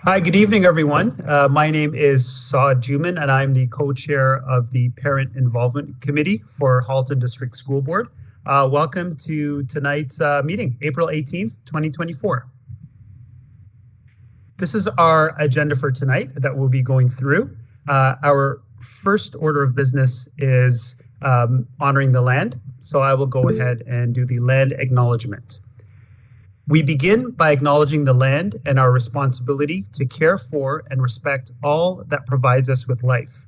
Hi, good evening, everyone. My name is Saad Juman, and I'm the co-chair of the Parent Involvement Committee for Halton District School Board. Welcome to tonight's meeting, April 18th, 2024. This is our agenda for tonight that we'll be going through. Our first order of business is honoring the land. So I will go ahead and do the land acknowledgement. We begin by acknowledging the land and our responsibility to care for and respect all that provides us with life.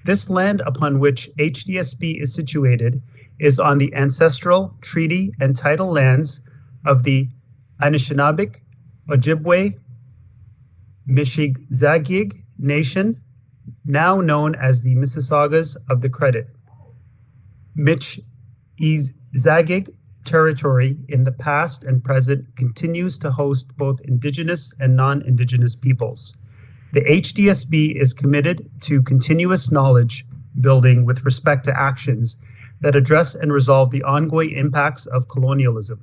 This land upon which HDSB is situated is on the ancestral, treaty, and title lands of the Anishinaabeg, Ojibwe, Michigansett Nation, now known as the Mississaugas of the Credit. Michigansett territory in the past and present continues to host both Indigenous and non-Indigenous peoples. The HDSB is committed to continuous knowledge building with respect to actions that address and resolve the ongoing impacts of colonialism.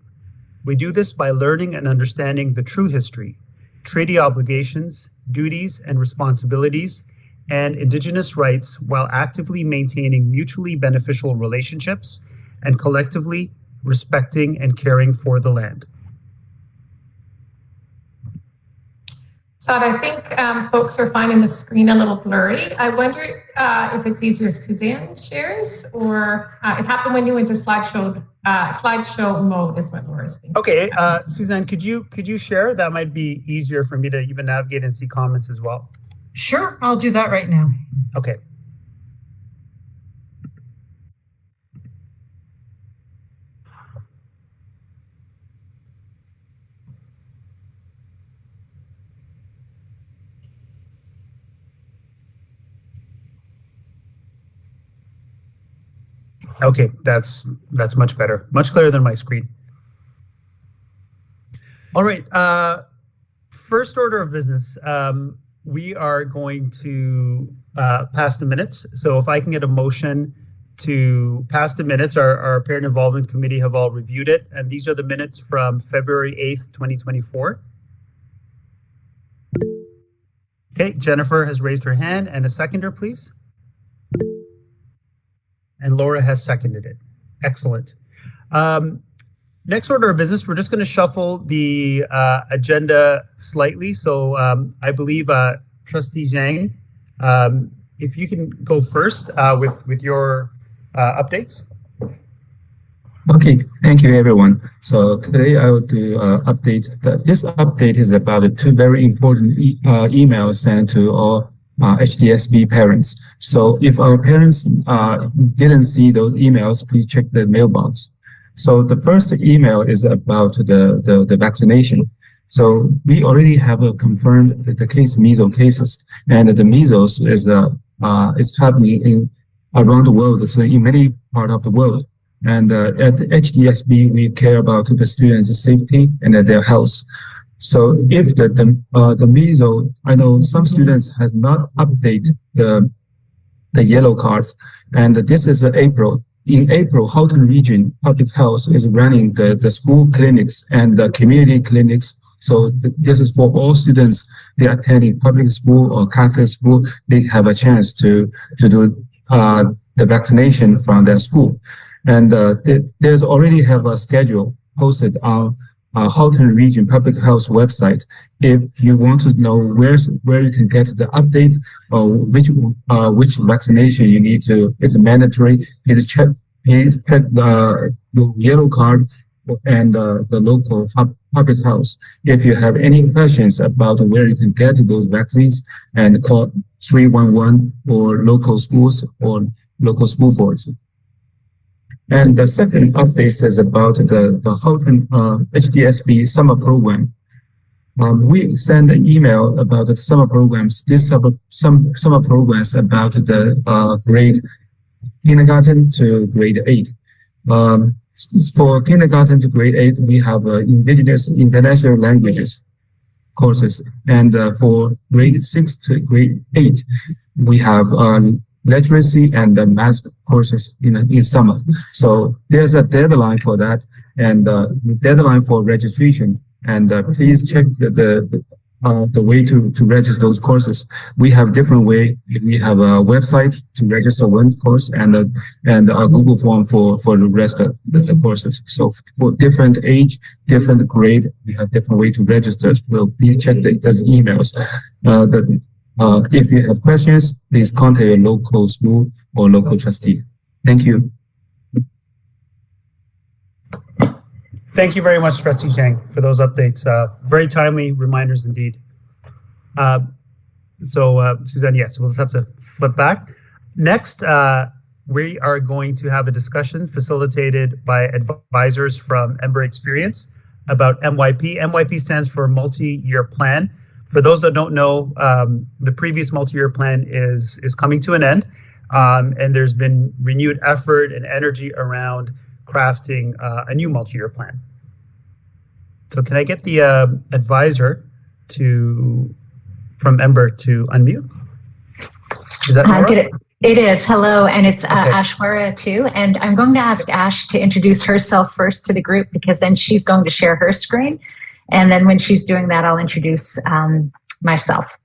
We do this by learning and understanding the true history, treaty obligations, duties and responsibilities, and Indigenous rights while actively maintaining mutually beneficial relationships and collectively respecting and caring for the land. So I think folks are finding the screen a little blurry. I wonder if it's easier if Suzanne shares, or it happened when you went to slideshow mode is what Laura's thinking. Okay, Suzanne, could you share? That might be easier for me to even navigate and see comments as well. Sure, I'll do that right now. Okay. Okay, that's much better, much clearer than my screen. All right, first order of business, we are going to pass the minutes. So if I can get a motion to pass the minutes, our Parent Involvement Committee have all reviewed it, and these are the minutes from February 8th, 2024. Okay, Jennifer has raised her hand, and a seconder, please. And Laura has seconded it. Excellent. Next order of business, we're just going to shuffle the agenda slightly. So I believe Trustee Zhang, if you can go first with your updates. Okay, thank you, everyone. So today I will do update. This update is about two very important emails sent to all HDSB parents. So if our parents didn't see those emails, please check the mailbox. So the first email is about the vaccination. So we already have confirmed the measles cases, and the measles is happening in around the world, so in many parts of the world. And at HDSB, we care about the students' safety and their health. So if the measles, I know some students has not updated the yellow cards, and this is April. In April, Halton Region Public Health is running the school clinics and the community clinics. So this is for all students. They are attending public school or Catholic school. They have a chance to do the vaccination from their school. And there's already have a schedule posted on Halton Region Public Health website. If you want to know where you can get the update or which vaccination you need to, it's mandatory. Please check the yellow card and the local public health. If you have any questions about where you can get those vaccines, and call 311 or local schools or local school boards. And the second update is about the Halton HDSB summer program. We send an email about the summer programs. This some summer programs about the grade kindergarten to grade 8. For kindergarten to grade 8, we have Indigenous International Languages courses, and for grade 6 to grade 8, we have literacy and math courses in summer. So there's a deadline for that, and deadline for registration. And please check the way to register those courses. We have different way. We have a website to register one course and a Google form for the rest of the courses. So for different age, different grade, we have different way to register. So please check those emails. If you have questions, please contact your local school or local trustee. Thank you. Thank you very much, Trustee Chang, for those updates. Very timely reminders indeed. Suzanne, yes, we'll just have to flip back. Next, we are going to have a discussion facilitated by advisors from Ember Experience about MYP. MYP stands for Multi-Year Plan. For those that don't know, the previous multi-year plan is coming to an end, and there's been renewed effort and energy around crafting a new multi-year plan. So can I get the advisor from Ember to unmute? Is that Nora? It is. Hello, and it's Ashwarya too. And I'm going to ask Ash to introduce herself first to the group, because then she's going to share her screen. And then when she's doing that, I'll introduce myself.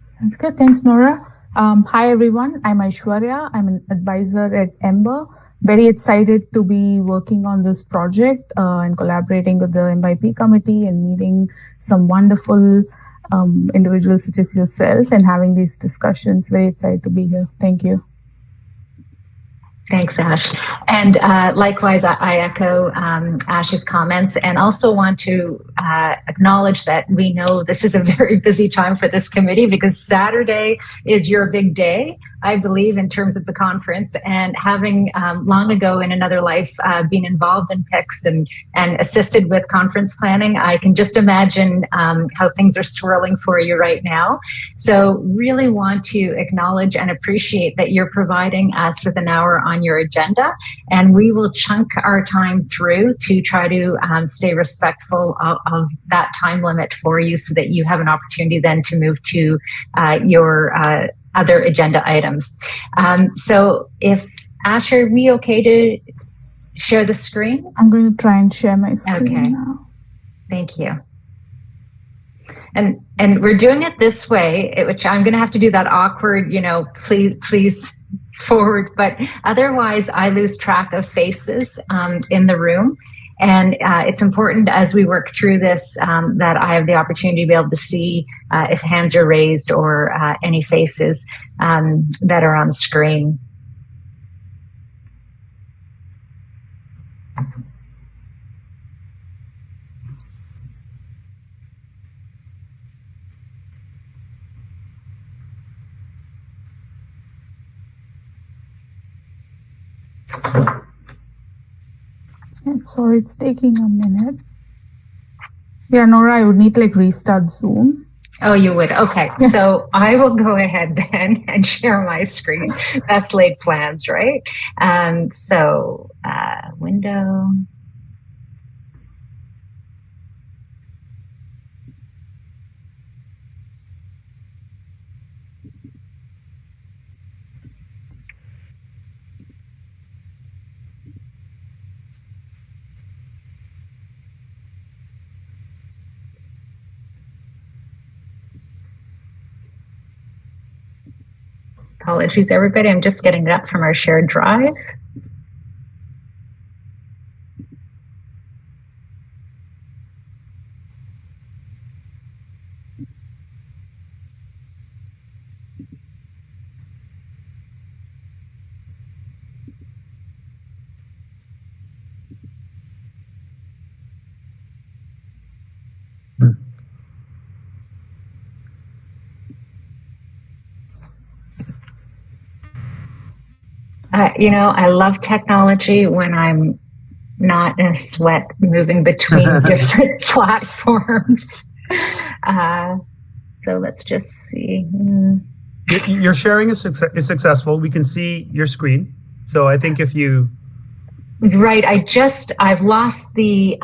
Sounds good. Thanks, Nora. Hi, everyone. I'm Aishwarya. I'm an advisor at Ember. Very excited to be working on this project and collaborating with the MYP committee and meeting some wonderful individuals such as yourself and having these discussions. Very excited to be here. Thank you. Thanks, Ash. And likewise, I echo Ash's comments and also want to acknowledge that we know this is a very busy time for this committee, because Saturday is your big day, I believe, in terms of the conference. And having long ago in another life been involved in PICS and assisted with conference planning, I can just imagine how things are swirling for you right now. So really want to acknowledge and appreciate that you're providing us with an hour on your agenda, and we will chunk our time through to try to stay respectful of that time limit for you, so that you have an opportunity then to move to your other agenda items. So if Ash, are we okay to share the screen? I'm going to try and share my screen now. Thank you. And we're doing it this way, which I'm going to have to do that awkward, please forward, but otherwise I lose track of faces in the room. And it's important as we work through this that I have the opportunity to be able to see if hands are raised or any faces that are on the screen. Sorry, it's taking a minute. Yeah, Nora, I would need to restart Zoom. Oh, you would? Okay. Yeah. So I will go ahead then and share my screen. Best laid plans, right? Window. Apologies, everybody. I'm just getting it up from our shared drive. I love technology when I'm not in a sweat moving between different platforms. So let's just see. Your sharing is successful. We can see your screen. So I think if you... Right. I've lost the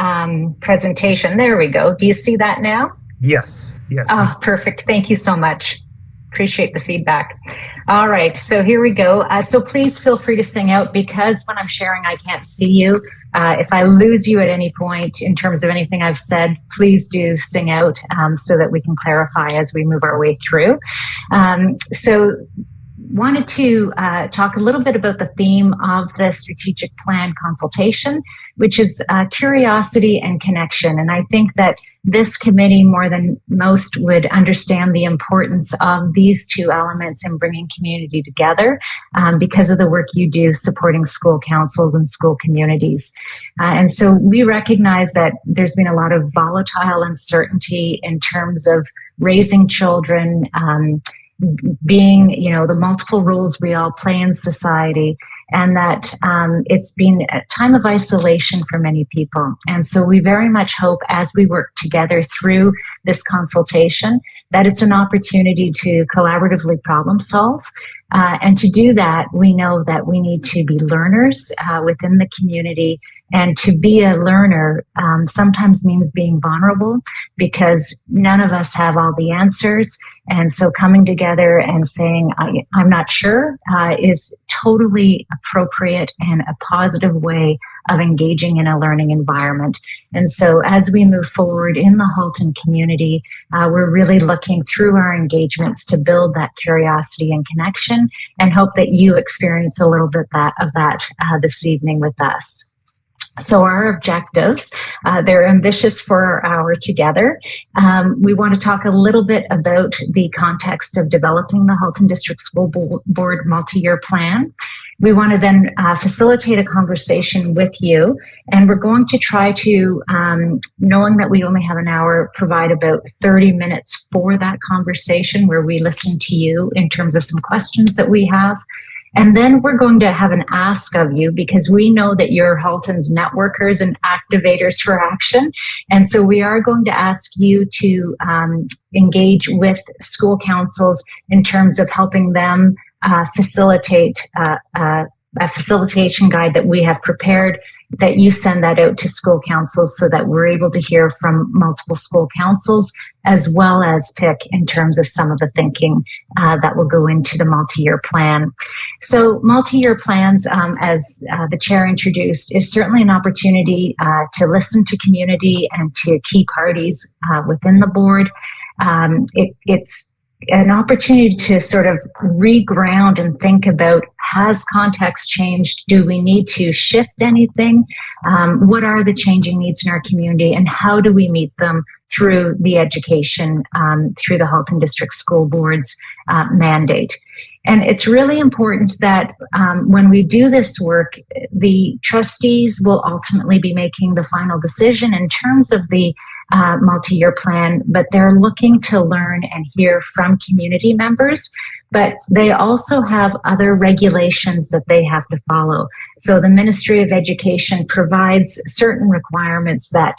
presentation. There we go. Do you see that now? Yes. Oh, perfect. Thank you so much. Appreciate the feedback. All right, so here we go. So please feel free to sing out, because when I'm sharing, I can't see you. If I lose you at any point in terms of anything I've said, please do sing out so that we can clarify as we move our way through. So wanted to talk a little bit about the theme of the strategic plan consultation, which is curiosity and connection. And I think that this committee, more than most, would understand the importance of these two elements in bringing community together because of the work you do supporting school councils and school communities. And so we recognize that there's been a lot of volatile uncertainty in terms of raising children, being, the multiple roles we all play in society, and that it's been a time of isolation for many people. And so we very much hope, as we work together through this consultation, that it's an opportunity to collaboratively problem solve. And to do that, we know that we need to be learners within the community. And to be a learner sometimes means being vulnerable, because none of us have all the answers. And so coming together and saying, I'm not sure, is totally appropriate and a positive way of engaging in a learning environment. And so as we move forward in the Halton community, we're really looking through our engagements to build that curiosity and connection, and hope that you experience a little bit of that this evening with us. So our objectives, they're ambitious for our hour together. We want to talk a little bit about the context of developing the Halton District School Board multi-year plan. We want to then facilitate a conversation with you, and we're going to try to, knowing that we only have an hour, provide about 30 minutes for that conversation where we listen to you in terms of some questions that we have. And then we're going to have an ask of you, because we know that you're Halton's networkers and activators for action. And so we are going to ask you to engage with school councils in terms of helping them facilitate a facilitation guide that we have prepared, that you send that out to school councils so that we're able to hear from multiple school councils, as well as pick in terms of some of the thinking that will go into the multi-year plan. So multi-year plans, as the chair introduced, is certainly an opportunity to listen to community and to key parties within the board. It's an opportunity to sort of reground and think about, has context changed? Do we need to shift anything? What are the changing needs in our community, and how do we meet them through the education, through the Halton District School Board's mandate? And it's really important that when we do this work, the trustees will ultimately be making the final decision in terms of the multi-year plan, but they're looking to learn and hear from community members. But they also have other regulations that they have to follow. So the Ministry of Education provides certain requirements that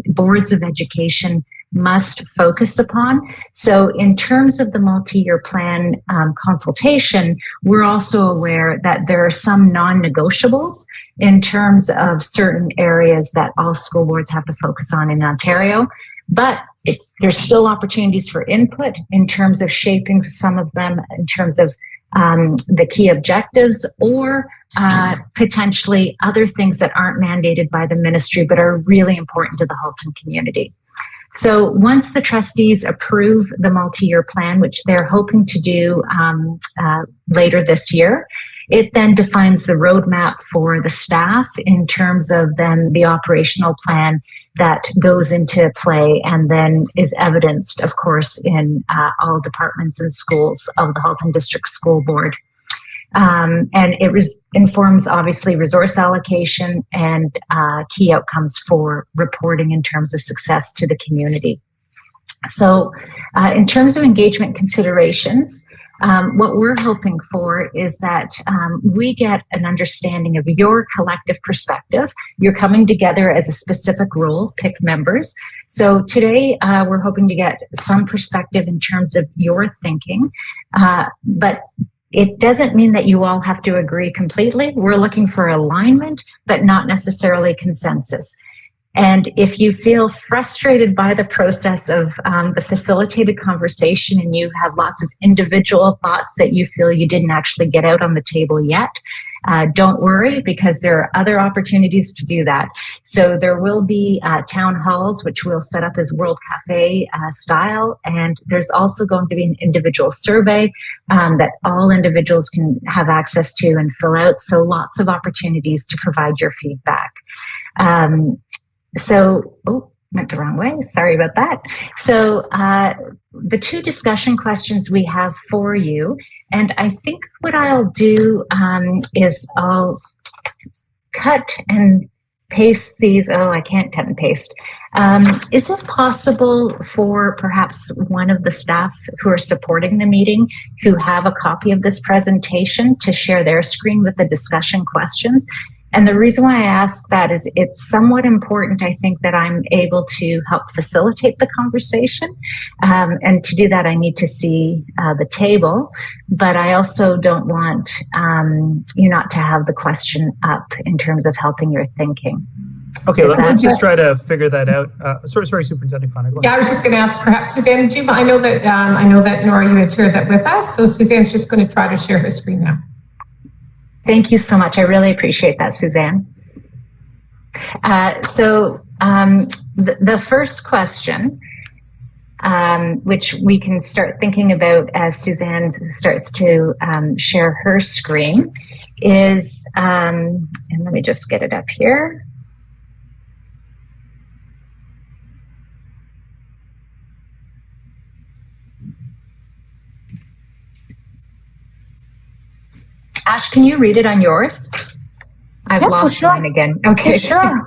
boards of education must focus upon. So in terms of the multi-year plan consultation, we're also aware that there are some non-negotiables in terms of certain areas that all school boards have to focus on in Ontario. But there's still opportunities for input in terms of shaping some of them in terms of the key objectives, or potentially other things that aren't mandated by the ministry but are really important to the Halton community. So once the trustees approve the multi-year plan, which they're hoping to do later this year, it then defines the roadmap for the staff in terms of then the operational plan that goes into play and then is evidenced, of course, in all departments and schools of the Halton District School Board. And it informs, obviously, resource allocation and key outcomes for reporting in terms of success to the community. So in terms of engagement considerations, what we're hoping for is that we get an understanding of your collective perspective. You're coming together as a specific role, pick members. So today we're hoping to get some perspective in terms of your thinking, but it doesn't mean that you all have to agree completely. We're looking for alignment, but not necessarily consensus. And if you feel frustrated by the process of the facilitated conversation and you have lots of individual thoughts that you feel you didn't actually get out on the table yet, don't worry, because there are other opportunities to do that. So there will be town halls, which we'll set up as World Cafe style. And there's also going to be an individual survey that all individuals can have access to and fill out. So lots of opportunities to provide your feedback. Went the wrong way. Sorry about that. So the two discussion questions we have for you, and I think what I'll do is I'll cut and paste these. Oh, I can't cut and paste. Is it possible for perhaps one of the staff who are supporting the meeting who have a copy of this presentation to share their screen with the discussion questions? And the reason why I ask that is it's somewhat important, I think, that I'm able to help facilitate the conversation. And to do that, I need to see the table. But I also don't want you not to have the question up in terms of helping your thinking. Okay, let's just try to figure that out. Sorry, Superintendent Connor. Go ahead. Yeah, I was just going to ask, perhaps Suzanne, I know that Nora, you had shared that with us. So Suzanne's just going to try to share her screen now. Thank you so much. I really appreciate that, Suzanne. The first question, which we can start thinking about as Suzanne starts to share her screen, is, and let me just get it up here. Ash, can you read it on yours? I've lost mine again. Okay, sure.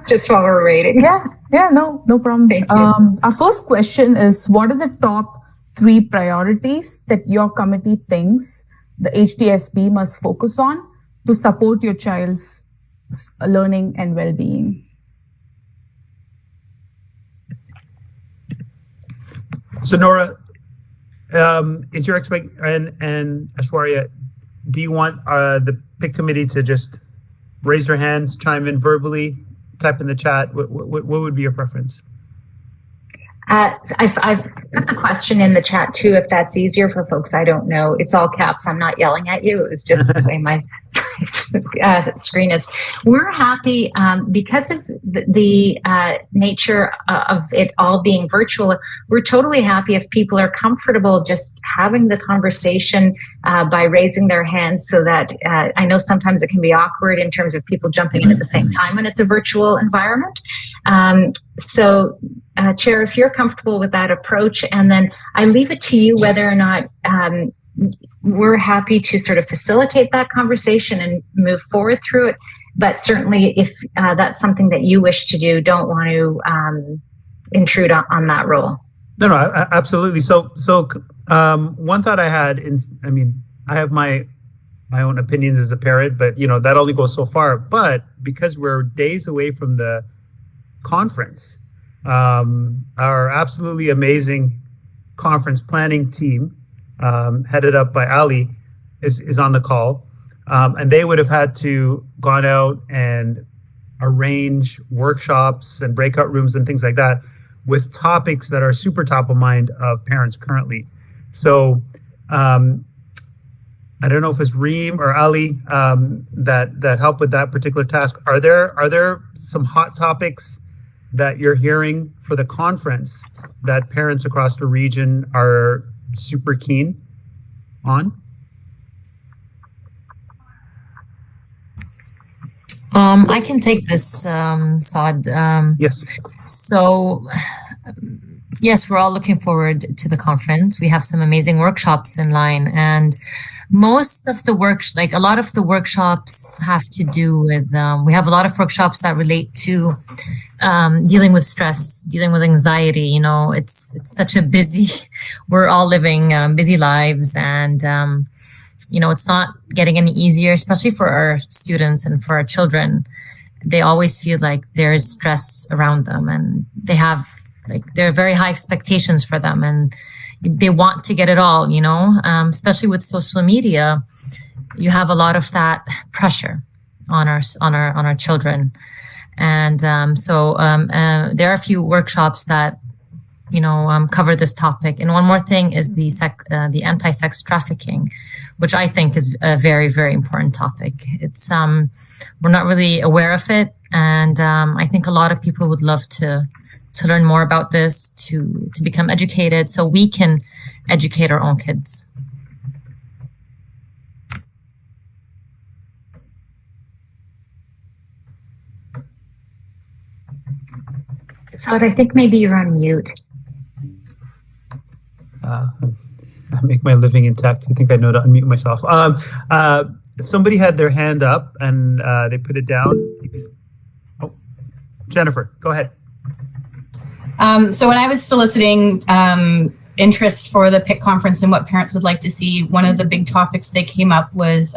Just while we're waiting. Yeah, no problem. Thank you. Our first question is, what are the top 3 priorities that your committee thinks the HDSB must focus on to support your child's learning and well-being? So Nora, is your expectation, and Aishwarya, do you want the PIC committee to just raise their hands, chime in verbally, type in the chat? What would be your preference? I've put the question in the chat too, if that's easier for folks. I don't know. It's all caps. I'm not yelling at you. It was just the way my screen is. We're happy because of the nature of it all being virtual. We're totally happy if people are comfortable just having the conversation by raising their hands, so that I know sometimes it can be awkward in terms of people jumping in at the same time when it's a virtual environment. Chair, if you're comfortable with that approach, and then I leave it to you whether or not we're happy to sort of facilitate that conversation and move forward through it. But certainly if that's something that you wish to do, don't want to intrude on that role. No, absolutely. So one thought I had, I have my own opinions as a parent, but that only goes so far. But because we're days away from the conference, our absolutely amazing conference planning team, headed up by Ali, is on the call. And they would have had to gone out and arrange workshops and breakout rooms and things like that with topics that are super top of mind of parents currently. So I don't know if it's Reem or Ali that help with that particular task. Are there some hot topics that you're hearing for the conference that parents across the region are super keen on? I can take this, Saad. Yes. So, yes, we're all looking forward to the conference. We have some amazing workshops in line, and most of the a lot of the workshops have to do with, we have a lot of workshops that relate to dealing with stress, dealing with anxiety. It's such a we're all living busy lives, and it's not getting any easier, especially for our students and for our children. They always feel like there is stress around them, and there are very high expectations for them, and they want to get it all, especially with social media. You have a lot of that pressure on our children. And there are a few workshops that cover this topic. And one more thing is the anti-sex trafficking, which I think is a very, very important topic. It's we're not really aware of it, and I think a lot of people would love to learn more about this, to become educated, so we can educate our own kids. So I think maybe you're on mute. I make my living in tech. I think I know to unmute myself. Somebody had their hand up and they put it down. Oh, Jennifer, go ahead. So when I was soliciting interest for the PIC conference and what parents would like to see, one of the big topics they came up was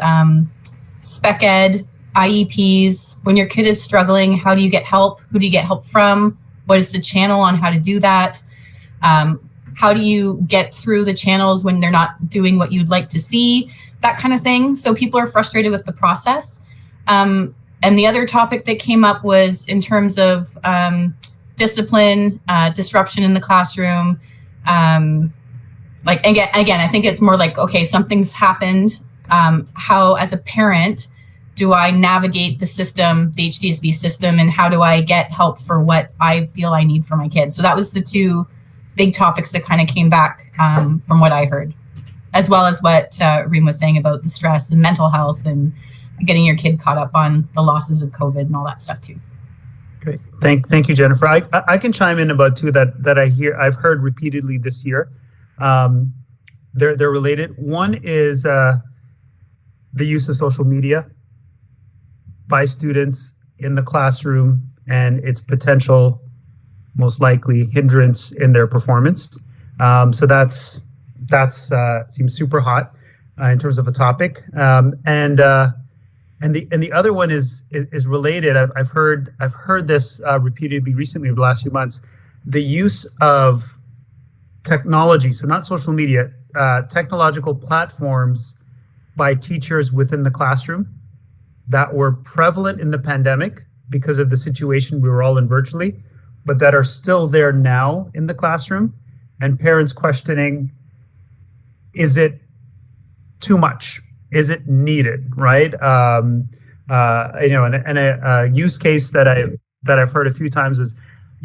spec ed, IEPs. When your kid is struggling, how do you get help? Who do you get help from? What is the channel on how to do that? How do you get through the channels when they're not doing what you'd like to see? That kind of thing. So people are frustrated with the process. And the other topic that came up was in terms of discipline, disruption in the classroom. Like again, I think it's more like, okay, something's happened. How, as a parent, do I navigate the system, the HDSB system, and how do I get help for what I feel I need for my kids? So that was the two big topics that kind of came back from what I heard, as well as what Reem was saying about the stress and mental health and getting your kid caught up on the losses of COVID and all that stuff too. Great. Thank you, Jennifer. I can chime in about two that I've heard repeatedly this year. They're related. One is the use of social media by students in the classroom and its potential, most likely, hindrance in their performance. So that's seems super hot in terms of a topic. And the other one is related. I've heard this repeatedly recently over the last few months. The use of technology, so not social media, technological platforms by teachers within the classroom that were prevalent in the pandemic because of the situation we were all in virtually, but that are still there now in the classroom, and parents questioning, is it too much? Is it needed, right? And a use case that I've heard a few times is,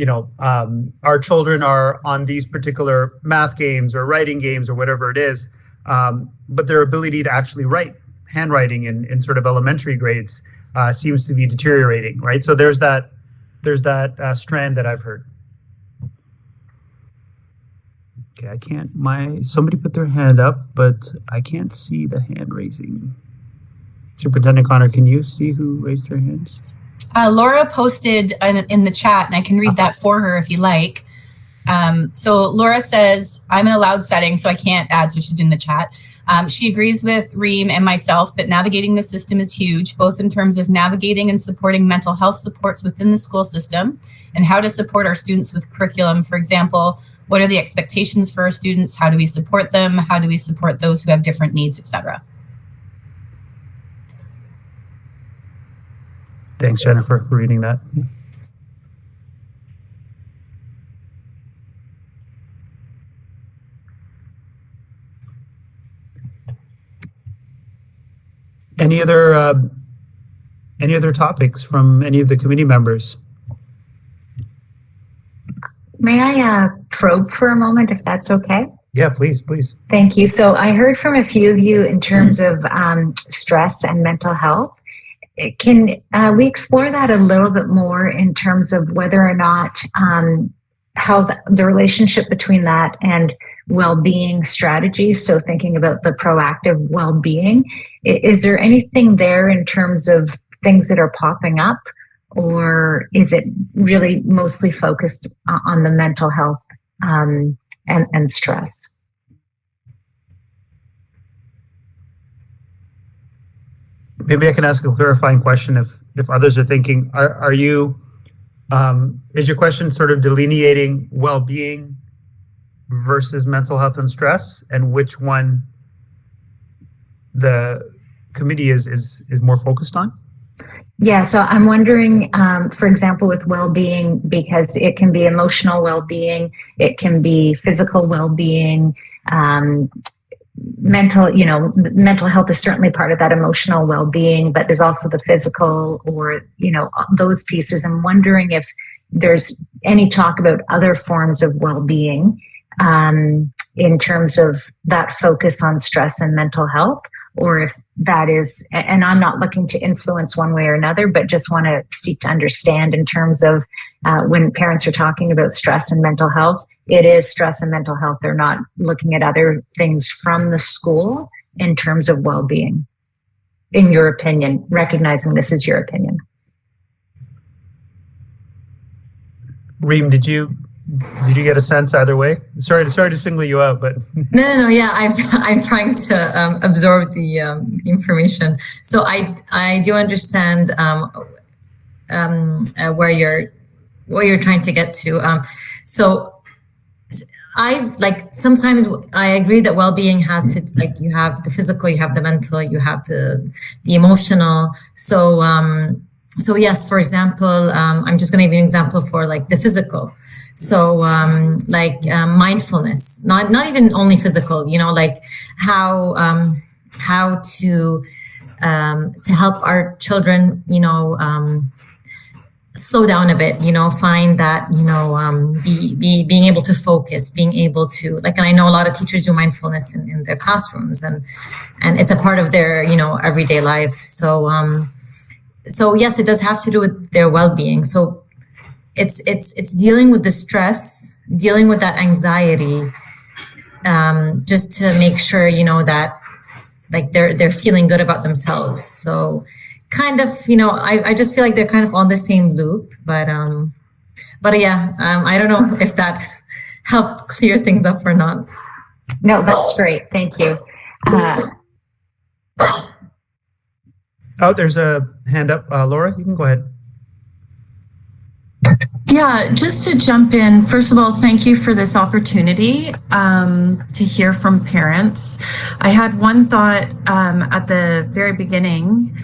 our children are on these particular math games or writing games or whatever it is, but their ability to actually write, handwriting in sort of elementary grades seems to be deteriorating, right? So there's that strand that I've heard. Okay, somebody put their hand up, but I can't see the hand raising. Superintendent Connor, can you see who raised their hands? Laura posted in the chat, and I can read that for her if you like. So Laura says, I'm in a loud setting, so I can't add, so she's in the chat. She agrees with Reem and myself that navigating the system is huge, both in terms of navigating and supporting mental health supports within the school system and how to support our students with curriculum. For example, what are the expectations for our students? How do we support them? How do we support those who have different needs, etc.? Thanks, Jennifer, for reading that. Any other topics from any of the committee members? May I probe for a moment, if that's okay? Yeah, please. Thank you. So I heard from a few of you in terms of stress and mental health. Can we explore that a little bit more in terms of whether or not how the relationship between that and well-being strategies, so thinking about the proactive well-being, is there anything there in terms of things that are popping up, or is it really mostly focused on the mental health and stress? Maybe I can ask a clarifying question if others are thinking, are you, is your question sort of delineating well-being versus mental health and stress, and which one the committee is more focused on? Yeah, so I'm wondering, for example, with well-being, because it can be emotional well-being, it can be physical well-being, mental health is certainly part of that emotional well-being, but there's also the physical or, those pieces. I'm wondering if there's any talk about other forms of well-being in terms of that focus on stress and mental health, or if that is, and I'm not looking to influence one way or another, but just want to seek to understand in terms of when parents are talking about stress and mental health, it is stress and mental health. They're not looking at other things from the school in terms of well-being, in your opinion, recognizing this is your opinion. Reem, did you get a sense either way? Sorry to single you out, but No. Yeah, I'm trying to absorb the information. So I do understand what you're trying to get to. So sometimes I agree that well-being has to, you have the physical, you have the mental, you have the emotional. So yes, for example, I'm just going to give you an example for the physical. So mindfulness, not even only physical, how to help our children, slow down a bit, find that, being able to focus, being able to and I know a lot of teachers do mindfulness in their classrooms and it's a part of their, everyday life. So yes, it does have to do with their well-being. So it's dealing with the stress, dealing with that anxiety, just to make sure, that they're feeling good about themselves. So kind of, I just feel like they're kind of on the same loop, but yeah, I don't know if that helped clear things up or not. No, that's great. Thank you. there's a hand up. Laura, you can go ahead. Yeah, just to jump in, first of all, thank you for this opportunity to hear from parents. I had one thought at the very beginning.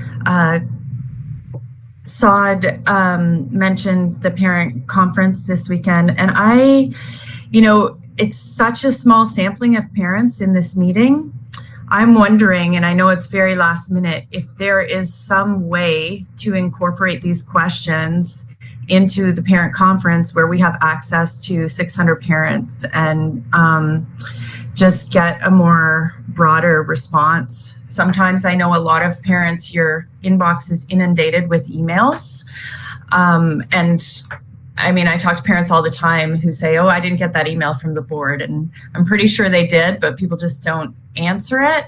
Saad mentioned the parent conference this weekend, and it's such a small sampling of parents in this meeting. I'm wondering, and I know it's very last minute, if there is some way to incorporate these questions into the parent conference where we have access to 600 parents and just get a more broader response. Sometimes I know a lot of parents, your inbox is inundated with emails. And I mean, I talk to parents all the time who say, oh, I didn't get that email from the board. And I'm pretty sure they did, but people just don't answer it.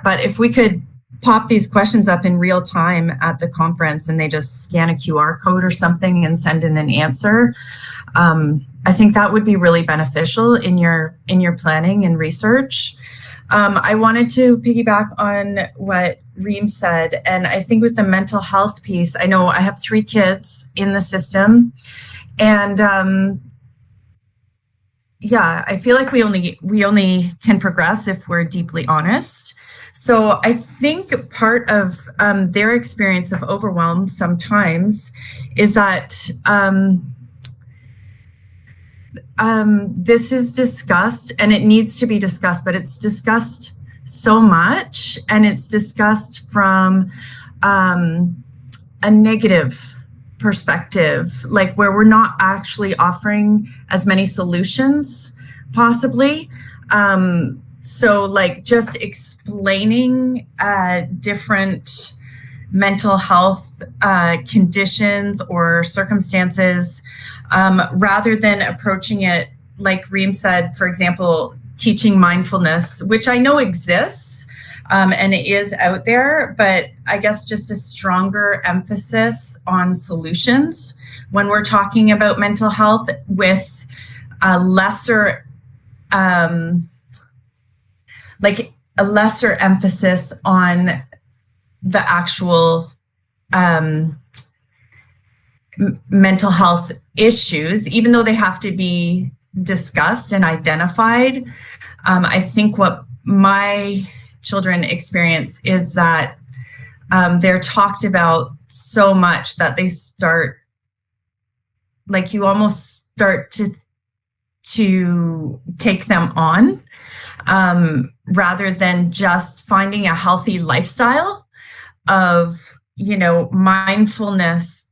But if we could pop these questions up in real time at the conference and they just scan a QR code or something and send in an answer, I think that would be really beneficial in your planning and research. I wanted to piggyback on what Reem said, and I think with the mental health piece, I know I have 3 kids in the system, and I feel like we only can progress if we're deeply honest. So I think part of their experience of overwhelm sometimes is that this is discussed, and it needs to be discussed, but it's discussed so much, and it's discussed from a negative perspective, where we're not actually offering as many solutions possibly. So just explaining different mental health conditions or circumstances, rather than approaching it, like Reem said, for example, teaching mindfulness, which I know exists and it is out there, but I guess just a stronger emphasis on solutions when we're talking about mental health, with a lesser emphasis on the actual mental health issues, even though they have to be discussed and identified. I think what my children experience is that they're talked about so much that they start, like you almost start to take them on, rather than just finding a healthy lifestyle of, you know, mindfulness,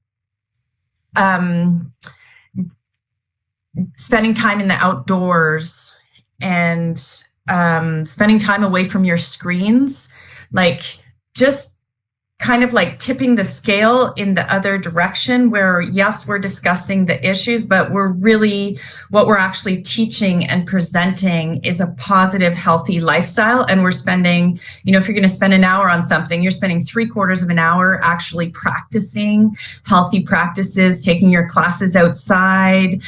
spending time in the outdoors and spending time away from your screens, like just kind of like tipping the scale in the other direction where, yes, we're discussing the issues, but what we're actually teaching and presenting is a positive, healthy lifestyle. And we're spending, you know, if you're going to spend an hour on something, you're spending 3/4 of an hour actually practicing healthy practices, taking your classes outside,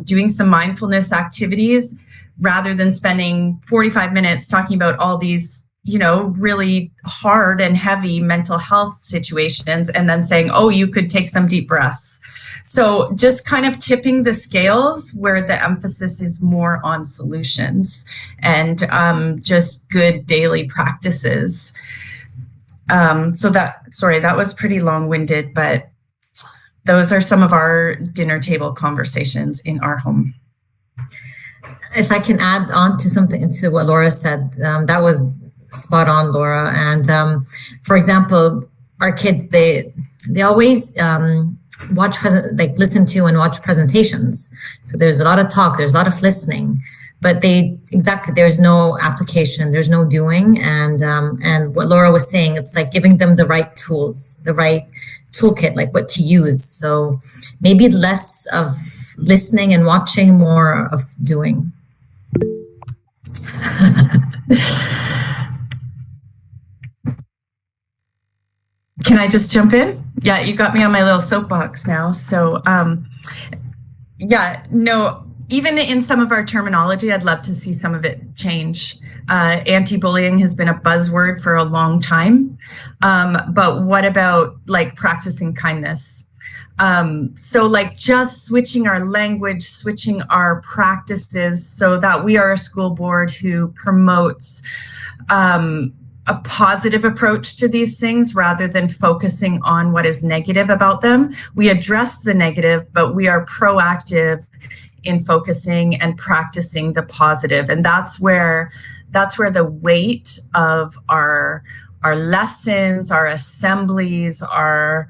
doing some mindfulness activities, rather than spending 45 minutes talking about all these, you know, really hard and heavy mental health situations and then saying, oh, you could take some deep breaths. So just kind of tipping the scales where the emphasis is more on solutions and just good daily practices. That was pretty long-winded, but those are some of our dinner table conversations in our home. If I can add on to something, to what Laura said, that was spot on, Laura. And for example, our kids, they always listen to and watch presentations. So there's a lot of talk, there's a lot of listening, but there's no application, there's no doing. And what Laura was saying, it's like giving them the right tools, the right toolkit, like what to use. So maybe less of listening and watching, more of doing. Can I just jump in? Yeah, you got me on my little soapbox now. So, even in some of our terminology, I'd love to see some of it change. Anti-bullying has been a buzzword for a long time. But what about like practicing kindness? So like just switching our language, switching our practices so that we are a school board who promotes a positive approach to these things rather than focusing on what is negative about them. We address the negative, but we are proactive in focusing and practicing the positive. And that's where the weight of our lessons, our assemblies, our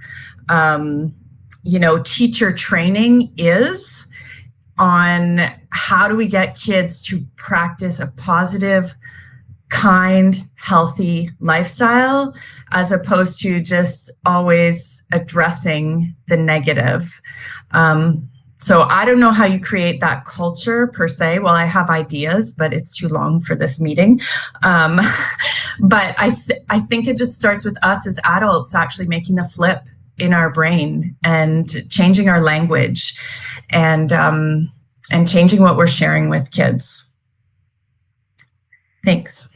teacher training is on how do we get kids to practice a positive, kind, healthy lifestyle, as opposed to just always addressing the negative. So I don't know how you create that culture per se. Well, I have ideas, but it's too long for this meeting. But I think it just starts with us as adults actually making the flip in our brain and changing our language and changing what we're sharing with kids. Thanks.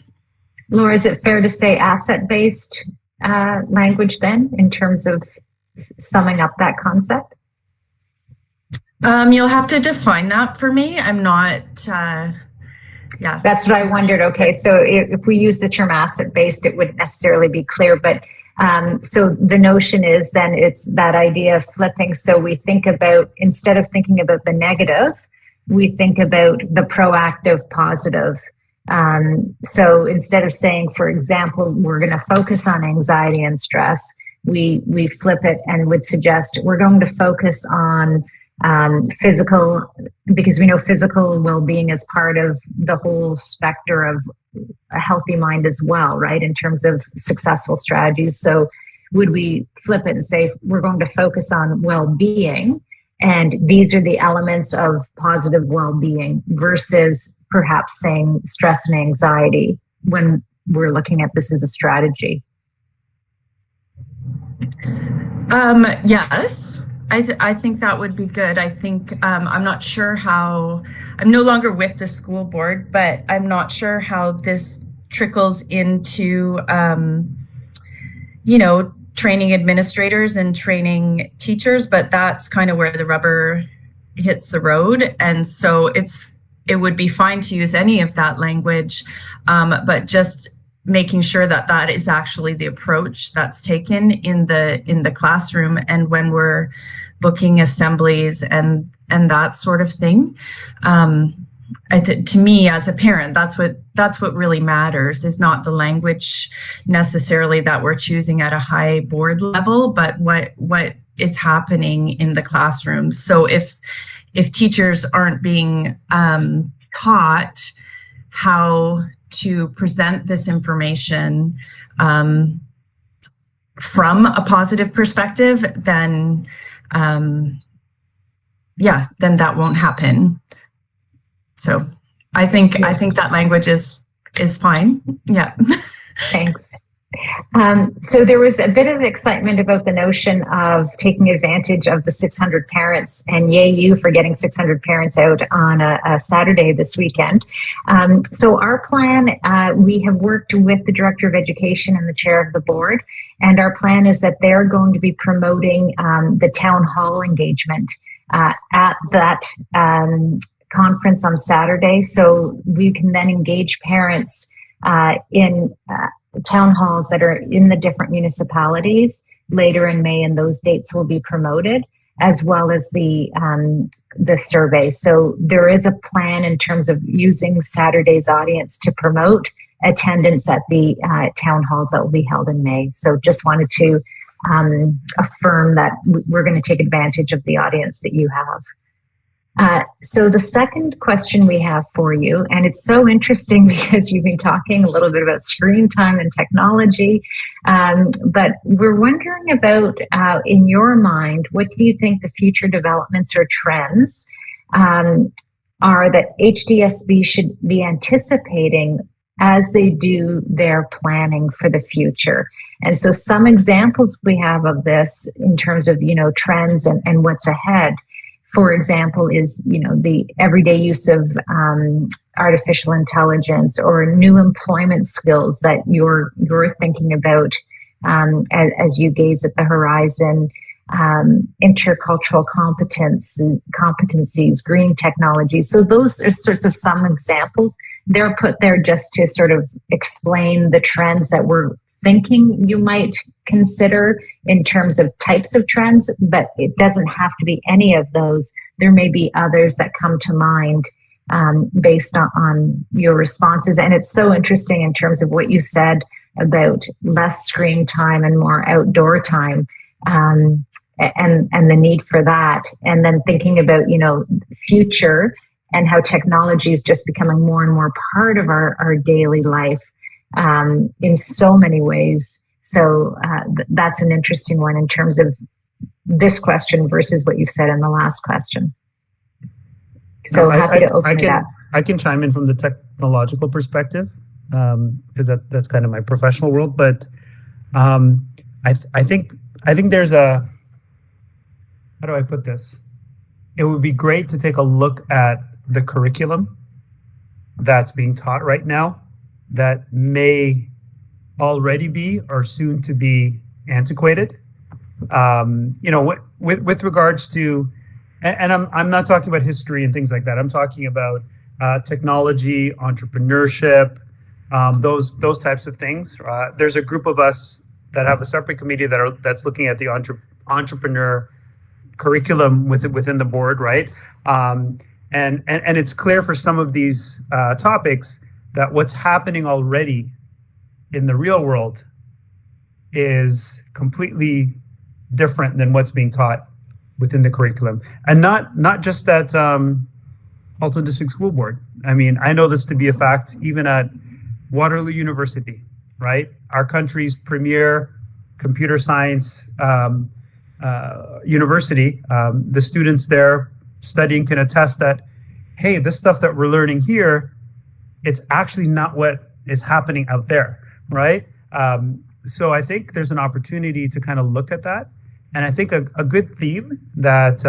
Laura, is it fair to say asset-based language then, in terms of summing up that concept? You'll have to define that for me. I'm not, yeah. That's what I wondered. Okay, so if we use the term asset-based, it wouldn't necessarily be clear, but so the notion is then it's that idea of flipping. So we think about, instead of thinking about the negative, we think about the proactive positive. So instead of saying, for example, we're going to focus on anxiety and stress, we flip it and would suggest we're going to focus on physical, because we know physical well-being is part of the whole spectrum of a healthy mind as well, right? In terms of successful strategies. So would we flip it and say, we're going to focus on well-being, and these are the elements of positive well-being, versus perhaps saying stress and anxiety when we're looking at this as a strategy? Yes, I think that would be good. I think I'm not sure how, I'm no longer with the school board, but I'm not sure how this trickles into, training administrators and training teachers, but that's kind of where the rubber hits the road. And so it would be fine to use any of that language, but just making sure that that is actually the approach that's taken in the classroom and when we're booking assemblies and that sort of thing. To me as a parent, that's what really matters, is not the language necessarily that we're choosing at a high board level, but what is happening in the classrooms. So if teachers aren't being taught how to present this information from a positive perspective, then that won't happen. So I think that language is fine. Yeah. Thanks. So there was a bit of excitement about the notion of taking advantage of the 600 parents, and yay you for getting 600 parents out on a Saturday this weekend. So our plan, we have worked with the Director of Education and the Chair of the Board, and our plan is that they're going to be promoting the town hall engagement at that conference on Saturday. So we can then engage parents in town halls that are in the different municipalities later in May, and those dates will be promoted, as well as the survey. So there is a plan in terms of using Saturday's audience to promote attendance at the town halls that will be held in May. So just wanted to affirm that we're going to take advantage of the audience that you have. So the second question we have for you, and it's so interesting because you've been talking a little bit about screen time and technology, but we're wondering about, in your mind, what do you think the future developments or trends are that HDSB should be anticipating as they do their planning for the future? And so some examples we have of this in terms of, trends and what's ahead. For example, is, the everyday use of artificial intelligence or new employment skills that you're thinking about as you gaze at the horizon, intercultural competencies, green technologies. So those are sorts of some examples. They're put there just to sort of explain the trends that we're thinking you might consider in terms of types of trends, but it doesn't have to be any of those. There may be others that come to mind based on your responses. And it's so interesting in terms of what you said about less screen time and more outdoor time, and the need for that. And then thinking about, future and how technology is just becoming more and more part of our daily life in so many ways. So that's an interesting one in terms of this question versus what you've said in the last question. So happy to open it up. I can chime in from the technological perspective because that's kind of my professional world. But I think there's a, how do I put this? It would be great to take a look at the curriculum that's being taught right now that may already be or soon to be antiquated. With regards to, and I'm not talking about history and things like that. I'm talking about technology, entrepreneurship, those types of things. There's a group of us that have a separate committee that's looking at the entrepreneur curriculum within the board, right? And it's clear for some of these topics that what's happening already in the real world is completely different than what's being taught within the curriculum. And not just at Halton District School Board. I mean, I know this to be a fact even at Waterloo University, right? Our country's premier computer science university. The students there studying can attest that, hey, this stuff that we're learning here, it's actually not what is happening out there, right? So I think there's an opportunity to kind of look at that. And I think a good theme that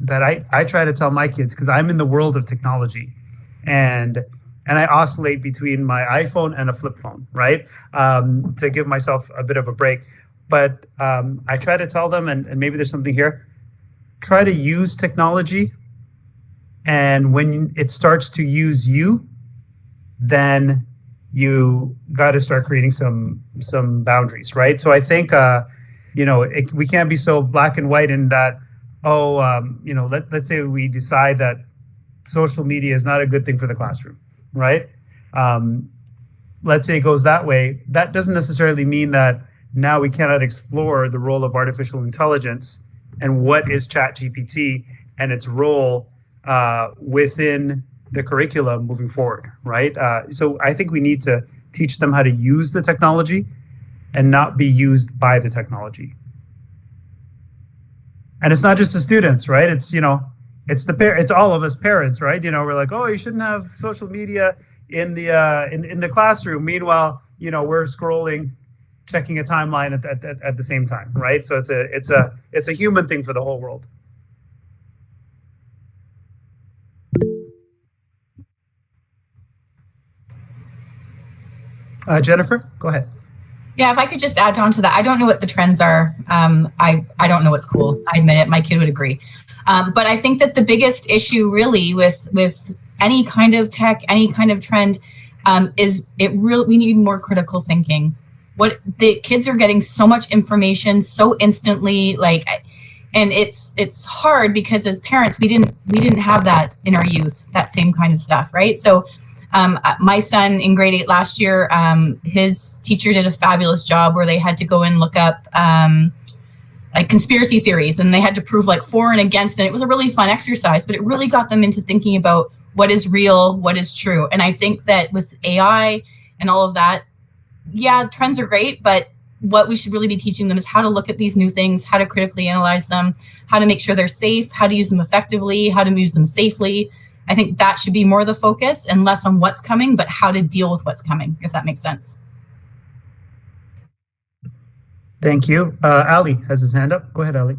that I try to tell my kids, because I'm in the world of technology, and I oscillate between my iPhone and a flip phone, right? To give myself a bit of a break. But I try to tell them, and maybe there's something here, try to use technology. And when it starts to use you, then you got to start creating some boundaries, right? So I think we can't be so black and white in that. Let's say we decide that social media is not a good thing for the classroom, right? Let's say it goes that way. That doesn't necessarily mean that now we cannot explore the role of artificial intelligence and what is ChatGPT and its role within the curriculum moving forward, right? So I think we need to teach them how to use the technology and not be used by the technology. And it's not just the students, right? It's it's all of us parents, right? We're like, oh, you shouldn't have social media in the classroom. Meanwhile, we're scrolling, checking a timeline at the same time, right? So it's a human thing for the whole world. Jennifer, go ahead. Yeah, if I could just add on to that, I don't know what the trends are. I don't know what's cool. I admit it. My kid would agree. But I think that the biggest issue really with any kind of tech, any kind of trend, is we need more critical thinking. What the kids are getting so much information so instantly, and it's hard because as parents we didn't have that in our youth, that same kind of stuff, right? So my son in grade 8 last year, his teacher did a fabulous job where they had to go and look up conspiracy theories, and they had to prove for and against, and it was a really fun exercise, but it really got them into thinking about what is real, what is true. And I think that with AI and all of that, yeah, trends are great, but what we should really be teaching them is how to look at these new things, how to critically analyze them, how to make sure they're safe, how to use them effectively, how to use them safely. I think that should be more the focus and less on what's coming, but how to deal with what's coming, if that makes sense. Thank you. Ali has his hand up. Go ahead, Ali.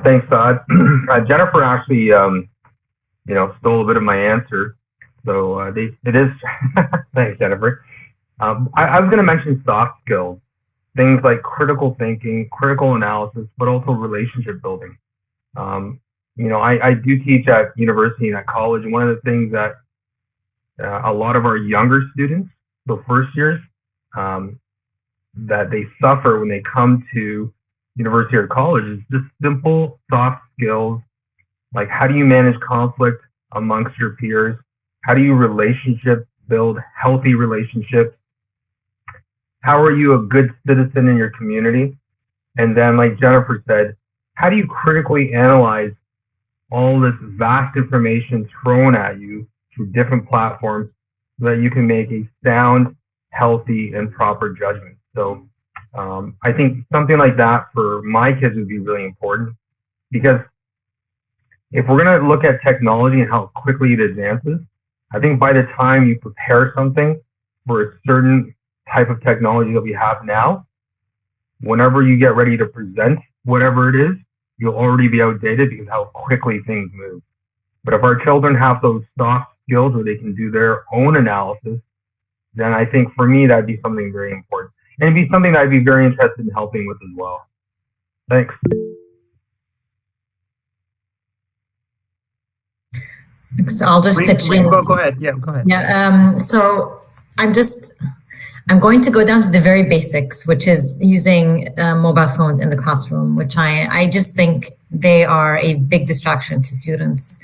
Thanks, Todd. Jennifer actually, stole a bit of my answer. So it is, thanks, Jennifer. I was going to mention soft skills, things like critical thinking, critical analysis, but also relationship building. I do teach at university and at college, and one of the things that a lot of our younger students, so first years, that they suffer when they come to university or college is just simple soft skills, like how do you manage conflict amongst your peers? How do you build healthy relationships? How are you a good citizen in your community? And then, like Jennifer said, how do you critically analyze all this vast information thrown at you through different platforms so that you can make a sound, healthy, and proper judgment? So I think something like that for my kids would be really important, because if we're going to look at technology and how quickly it advances, I think by the time you prepare something for a certain type of technology that we have now, whenever you get ready to present whatever it is, you'll already be outdated because how quickly things move. But if our children have those soft skills where they can do their own analysis, then I think for me, that'd be something very important. And it'd be something that I'd be very interested in helping with as well. Thanks. So I'll just pitch in. Go ahead. Yeah, go ahead. Yeah. So I'm going to go down to the very basics, which is using mobile phones in the classroom, which I just think they are a big distraction to students.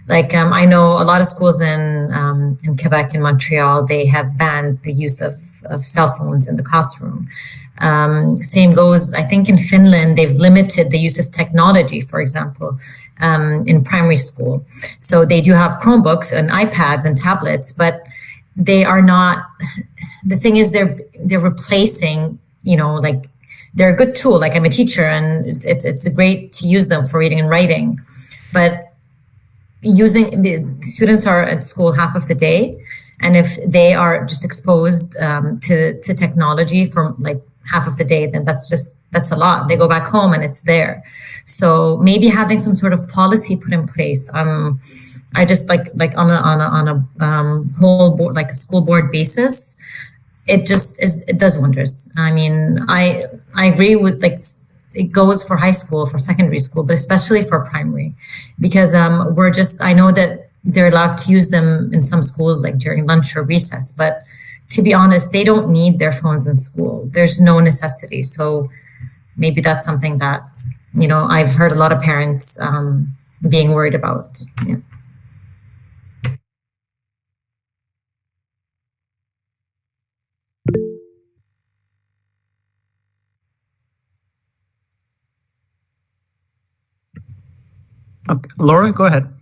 I know a lot of schools in Quebec and Montreal, they have banned the use of cell phones in the classroom. Same goes, I think in Finland, they've limited the use of technology, for example, in primary school. So they do have Chromebooks and iPads and tablets, but they are not, the thing is they're replacing, they're a good tool. I'm a teacher and it's great to use them for reading and writing, but students are at school half of the day. And if they are just exposed to technology for half of the day, then that's a lot. They go back home and it's there. So maybe having some sort of policy put in place. I just on a whole board, a school board basis, it does wonders. I mean, I agree with it goes for high school, for secondary school, but especially for primary, because I know that they're allowed to use them in some schools, like during lunch or recess. But to be honest, they don't need their phones in school. There's no necessity. So maybe that's something that, I've heard a lot of parents being worried about. Yeah. Okay. Laura, go ahead.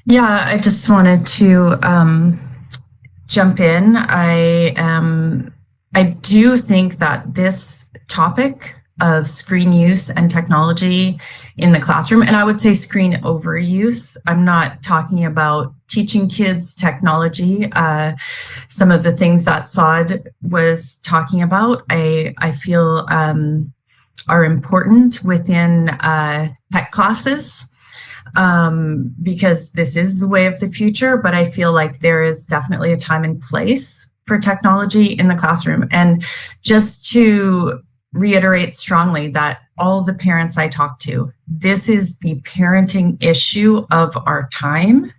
Yeah, I just wanted to jump in. I do think that this topic of screen use and technology in the classroom, and I would say screen overuse. I'm not talking about teaching kids technology. Some of the things that Saad was talking about, I feel are important within tech classes. Because this is the way of the future, but I feel like there is definitely a time and place for technology in the classroom. And just to reiterate strongly that all the parents I talk to, this is the parenting issue of our time.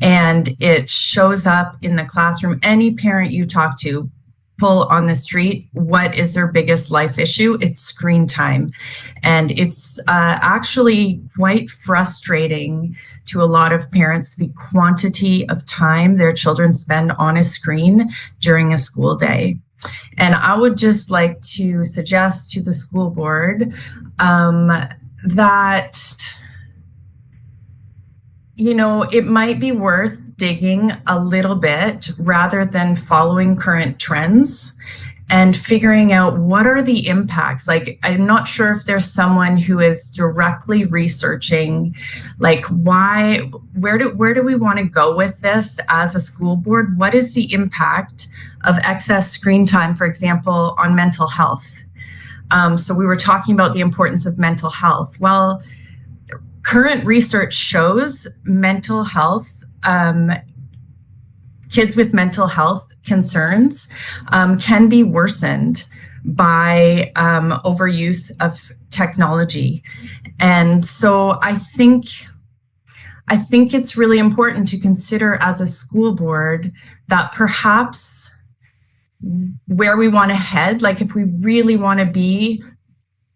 And it shows up in the classroom. Any parent you talk to, pull on the street, what is their biggest life issue? It's screen time. And it's actually quite frustrating to a lot of parents, the quantity of time their children spend on a screen during a school day. And I would just like to suggest to the school board that it might be worth digging a little bit rather than following current trends and figuring out what are the impacts. Like, I'm not sure if there's someone who is directly researching, like, where do we want to go with this as a school board? What is the impact of excess screen time, for example, on mental health? So we were talking about the importance of mental health. Well, current research shows mental health, kids with mental health concerns can be worsened by overuse of technology. And so I think it's really important to consider as a school board that perhaps where we want to head, like if we really want to be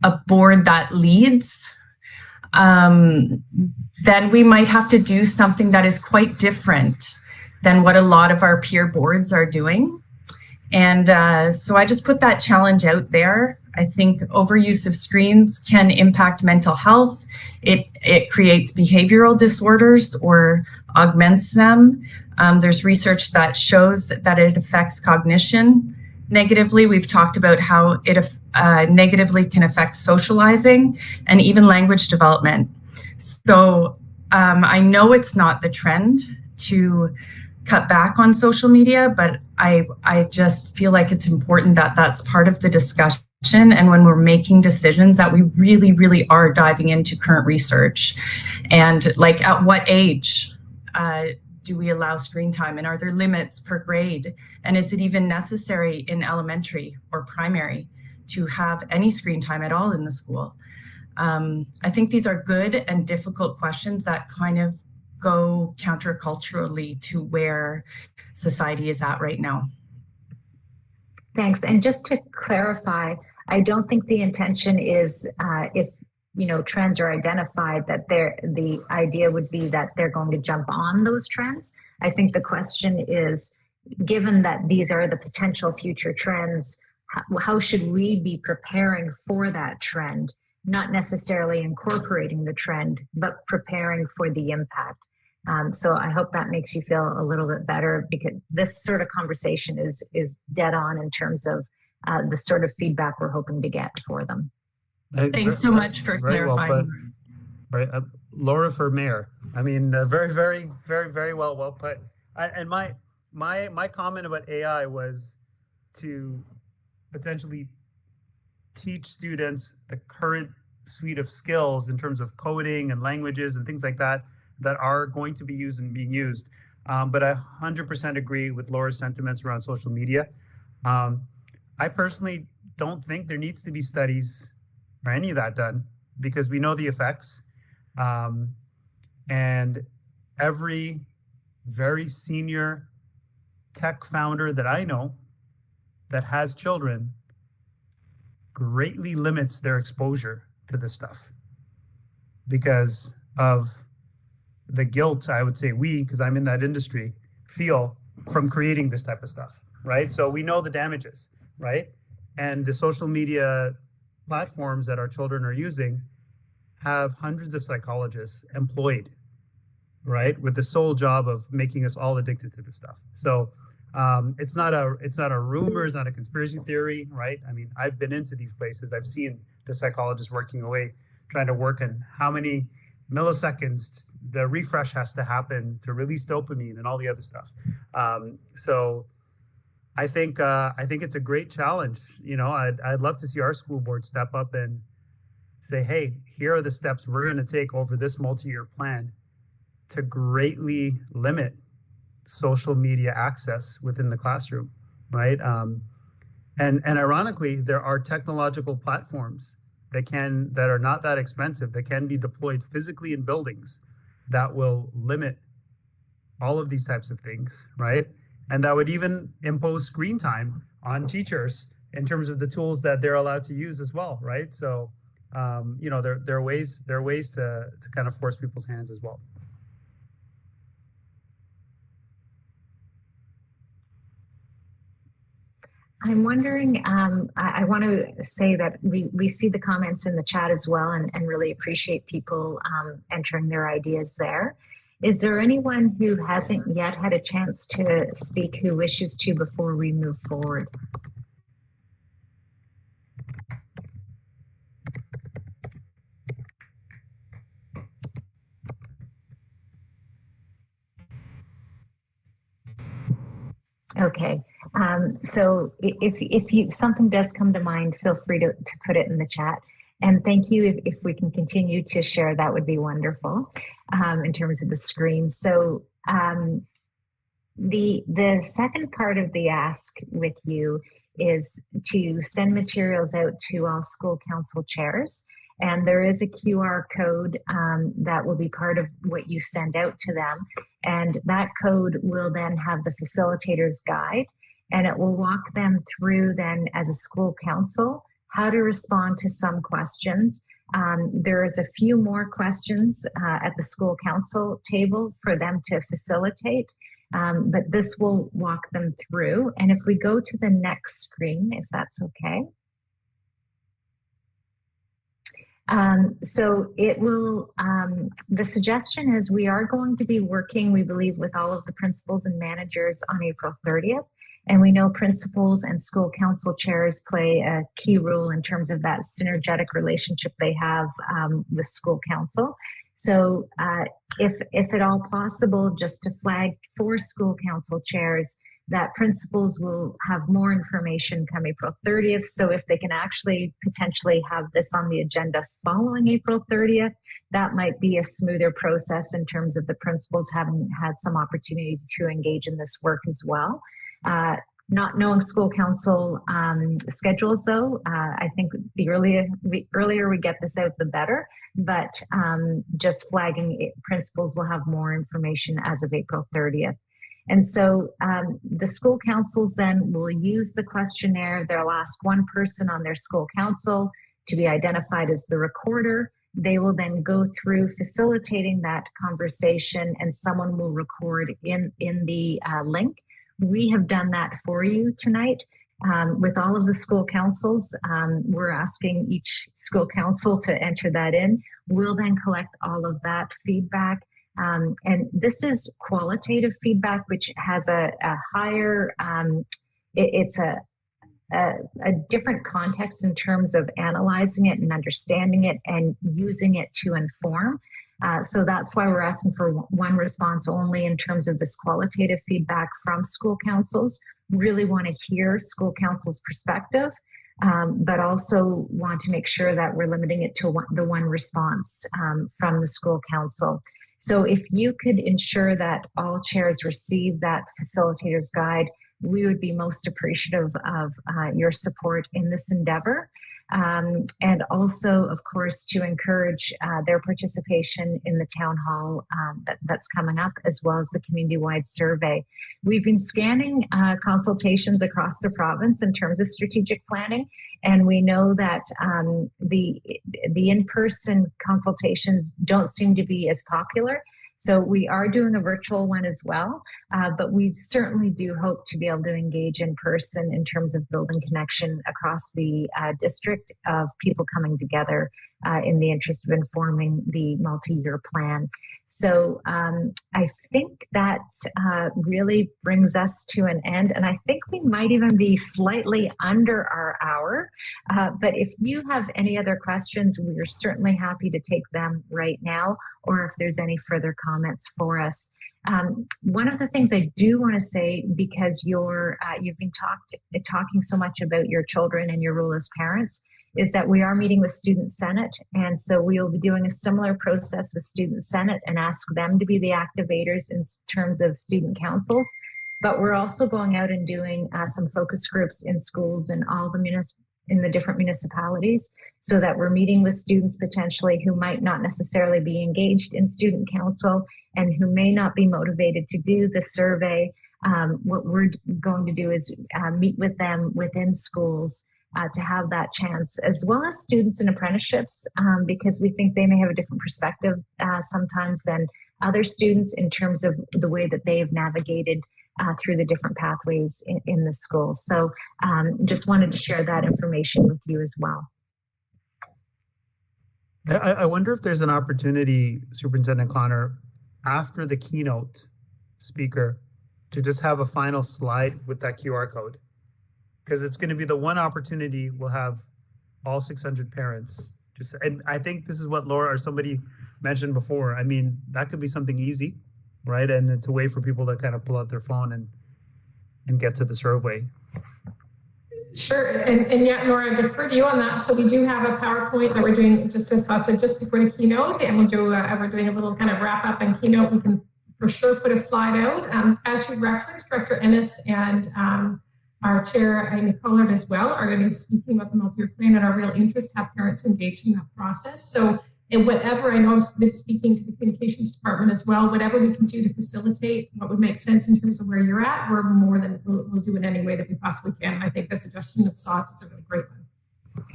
a board that leads, then we might have to do something that is quite different than what a lot of our peer boards are doing. And so I just put that challenge out there. I think overuse of screens can impact mental health. It creates behavioral disorders or augments them. There's research that shows that it affects cognition negatively. We've talked about how it negatively can affect socializing and even language development. So I know it's not the trend to cut back on social media, but I just feel like it's important that that's part of the discussion. And when we're making decisions, that we really, really are diving into current research. And like, at what age do we allow screen time, and are there limits per grade? And is it even necessary in elementary or primary to have any screen time at all in the school? I think these are good and difficult questions that kind of go counterculturally to where society is at right now. Thanks. And just to clarify, I don't think the intention is if trends are identified that the idea would be that they're going to jump on those trends. I think the question is, given that these are the potential future trends, how should we be preparing for that trend? Not necessarily incorporating the trend, but preparing for the impact. So I hope that makes you feel a little bit better, because this sort of conversation is dead on in terms of the sort of feedback we're hoping to get for them. Thanks so much for clarifying. Well put. Right, Laura for mayor. I mean, very, very, very, very well put. And my comment about AI was to potentially teach students the current suite of skills in terms of coding and languages and things like that are going to be used and being used. But I 100% agree with Laura's sentiments around social media. I personally don't think there needs to be studies or any of that done, because we know the effects. And every very senior tech founder that I know that has children greatly limits their exposure to this stuff because of the guilt, I would say because I'm in that industry, feel from creating this type of stuff, right? So we know the damages, right? And the social media platforms that our children are using have hundreds of psychologists employed, right, with the sole job of making us all addicted to this stuff. So it's not a rumor, it's not a conspiracy theory, right? I mean, I've been into these places. I've seen the psychologists working away, trying to work in how many milliseconds the refresh has to happen to release dopamine and all the other stuff. So I think it's a great challenge. You know, I'd love to see our school board step up and say, hey, here are the steps we're going to take over this multi-year plan to greatly limit social media access within the classroom, right? And ironically, there are technological platforms that are not that expensive, that can be deployed physically in buildings that will limit all of these types of things, right? And that would even impose screen time on teachers in terms of the tools that they're allowed to use as well, right? So, you know, there are ways to kind of force people's hands as well. I'm wondering, I want to say that we see the comments in the chat as well and really appreciate people entering their ideas there. Is there anyone who hasn't yet had a chance to speak who wishes to before we move forward? Okay, so if something does come to mind, feel free to put it in the chat. And thank you. If we can continue to share, that would be wonderful in terms of the screen. So the second part of the ask with you is to send materials out to all school council chairs. And there is a QR code that will be part of what you send out to them. And that code will then have the facilitator's guide, and it will walk them through then as a school council how to respond to some questions. There is a few more questions at the school council table for them to facilitate, but this will walk them through. And if we go to the next screen, if that's okay. So it will, the suggestion is we are going to be working, we believe, with all of the principals and managers on April 30th. And we know principals and school council chairs play a key role in terms of that synergetic relationship they have with school council. So if at all possible, just to flag for school council chairs that principals will have more information come April 30th. So if they can actually potentially have this on the agenda following April 30th, that might be a smoother process in terms of the principals having had some opportunity to engage in this work as well. Not knowing school council schedules though, I think the earlier we get this out, the better, but just flagging it, principals will have more information as of April 30th. And so the school councils then will use the questionnaire. They'll ask one person on their school council to be identified as the recorder. They will then go through facilitating that conversation, and someone will record in the link. We have done that for you tonight. With all of the school councils, we're asking each school council to enter that in. We'll then collect all of that feedback. And this is qualitative feedback, which has a higher, it's a different context in terms of analyzing it and understanding it and using it to inform. So that's why we're asking for one response only in terms of this qualitative feedback from school councils. Really want to hear school council's perspective, but also want to make sure that we're limiting it to the one response from the school council. So if you could ensure that all chairs receive that facilitator's guide, we would be most appreciative of your support in this endeavor. and also, of course, to encourage their participation in the town hall that's coming up, as well as the community-wide survey. We've been scanning consultations across the province in terms of strategic planning, and we know that the in-person consultations don't seem to be as popular. So we are doing a virtual one as well, but we certainly do hope to be able to engage in person in terms of building connection across the district of people coming together in the interest of informing the multi-year plan. So I think that really brings us to an end, and I think we might even be slightly under our hour. But if you have any other questions, we're certainly happy to take them right now, or if there's any further comments for us. One of the things I do want to say, because you've been talking so much about your children and your role as parents, is that we are meeting with Student Senate. And so we will be doing a similar process with Student Senate and ask them to be the activators in terms of student councils. But we're also going out and doing some focus groups in schools and all the in the different municipalities, so that we're meeting with students potentially who might not necessarily be engaged in student council and who may not be motivated to do the survey. What we're going to do is meet with them within schools to have that chance, as well as students in apprenticeships, because we think they may have a different perspective sometimes than other students in terms of the way that they've navigated through the different pathways in the school. So just wanted to share that information with you as well. I wonder if there's an opportunity, Superintendent Connor, after the keynote speaker, to just have a final slide with that QR code. Because it's going to be the one opportunity we'll have all 600 parents. And I think this is what Laura or somebody mentioned before. I mean, that could be something easy, right? And it's a way for people to kind of pull out their phone and get to the survey. Sure, and yeah, Nora, I defer to you on that. So we do have a PowerPoint that we're doing, just as Todd said, just before the keynote, and we're doing a little kind of wrap up and keynote. We can for sure put a slide out. As you referenced, Director Ennis and our chair, Amy Collard, as well, are going to be speaking about the multi-year plan and our real interest to have parents engaged in that process. So, and whatever, I know I've been speaking to the communications department as well, whatever we can do to facilitate what would make sense in terms of where you're at, we're more than, we'll do it any way that we possibly can. And I think that suggestion of SOTS is a really great one.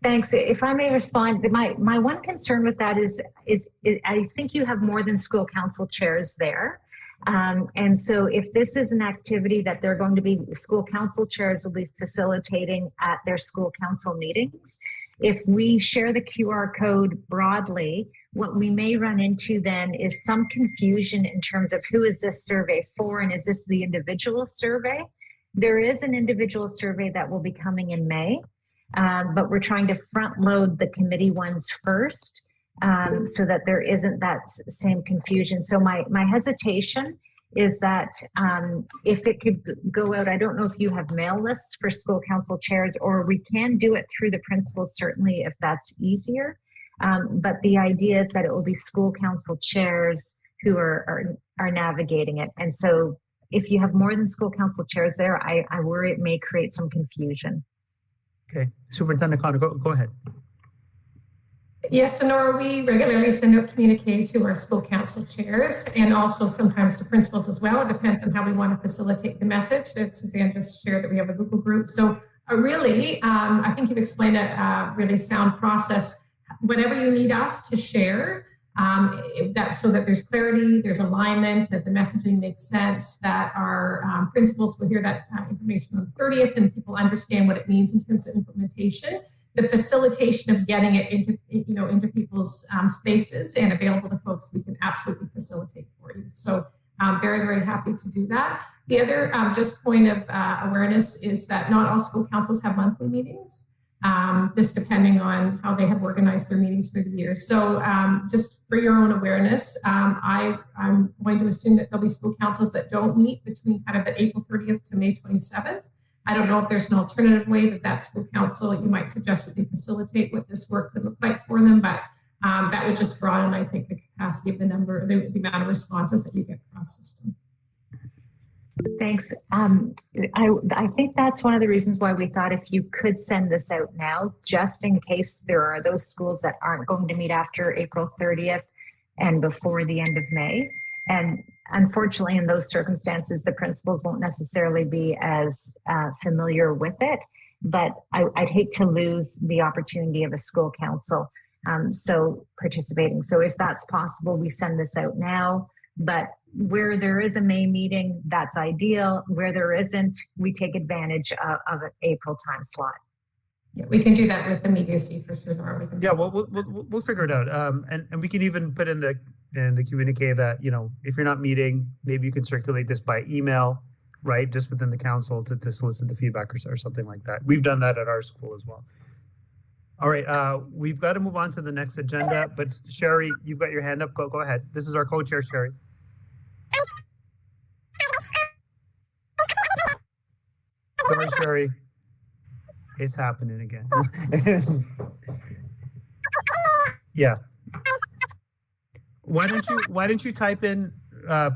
Thanks. If I may respond, my one concern with that is I think you have more than school council chairs there. And so if this is an activity that they're going to be, school council chairs will be facilitating at their school council meetings. If we share the QR code broadly, what we may run into then is some confusion in terms of who is this survey for, and is this the individual survey? There is an individual survey that will be coming in May, but we're trying to front load the committee ones first. So that there isn't that same confusion. So my hesitation is that if it could go out, I don't know if you have mail lists for school council chairs, or we can do it through the principals, certainly, if that's easier. But the idea is that it will be school council chairs who are navigating it. And so if you have more than school council chairs there, I worry it may create some confusion. Okay, Superintendent Connor, go ahead. Yes, so Nora, we regularly send out communique to our school council chairs and also sometimes to principals as well. It depends on how we want to facilitate the message. Suzanne just shared that we have a Google group. So really, I think you've explained a really sound process. Whatever you need us to share, so that there's clarity, there's alignment, that the messaging makes sense, that our principals will hear that information on the 30th and people understand what it means in terms of implementation. The facilitation of getting it into people's spaces and available to folks, we can absolutely facilitate for you. So I'm very, very happy to do that. The other just point of awareness is that not all school councils have monthly meetings, just depending on how they have organized their meetings for the year. So just for your own awareness, I'm going to assume that there'll be school councils that don't meet between kind of the April 30th to May 27th. I don't know if there's an alternative way that school council, you might suggest that they facilitate what this work could look like for them, but that would just broaden, I think, the capacity of the amount of responses that you get across system. Thanks. I think that's one of the reasons why we thought if you could send this out now, just in case there are those schools that aren't going to meet after April 30th and before the end of May. And unfortunately, in those circumstances, the principals won't necessarily be as familiar with it. But I'd hate to lose the opportunity of a school council so participating. So if that's possible, we send this out now. But where there is a May meeting, that's ideal. Where there isn't, we take advantage of an April time slot. Yeah, we can do that with immediacy for sure. Nora. Yeah, we'll figure it out. And we can even put in the communique that, you know, if you're not meeting, maybe you can circulate this by email, right? Just within the council to solicit the feedback or something like that. We've done that at our school as well. All right, we've got to move on to the next agenda, but Sherry, you've got your hand up. Go ahead. This is our co-chair, Sherry. Sorry, Sherry. It's happening again. Yeah. Why don't you type in,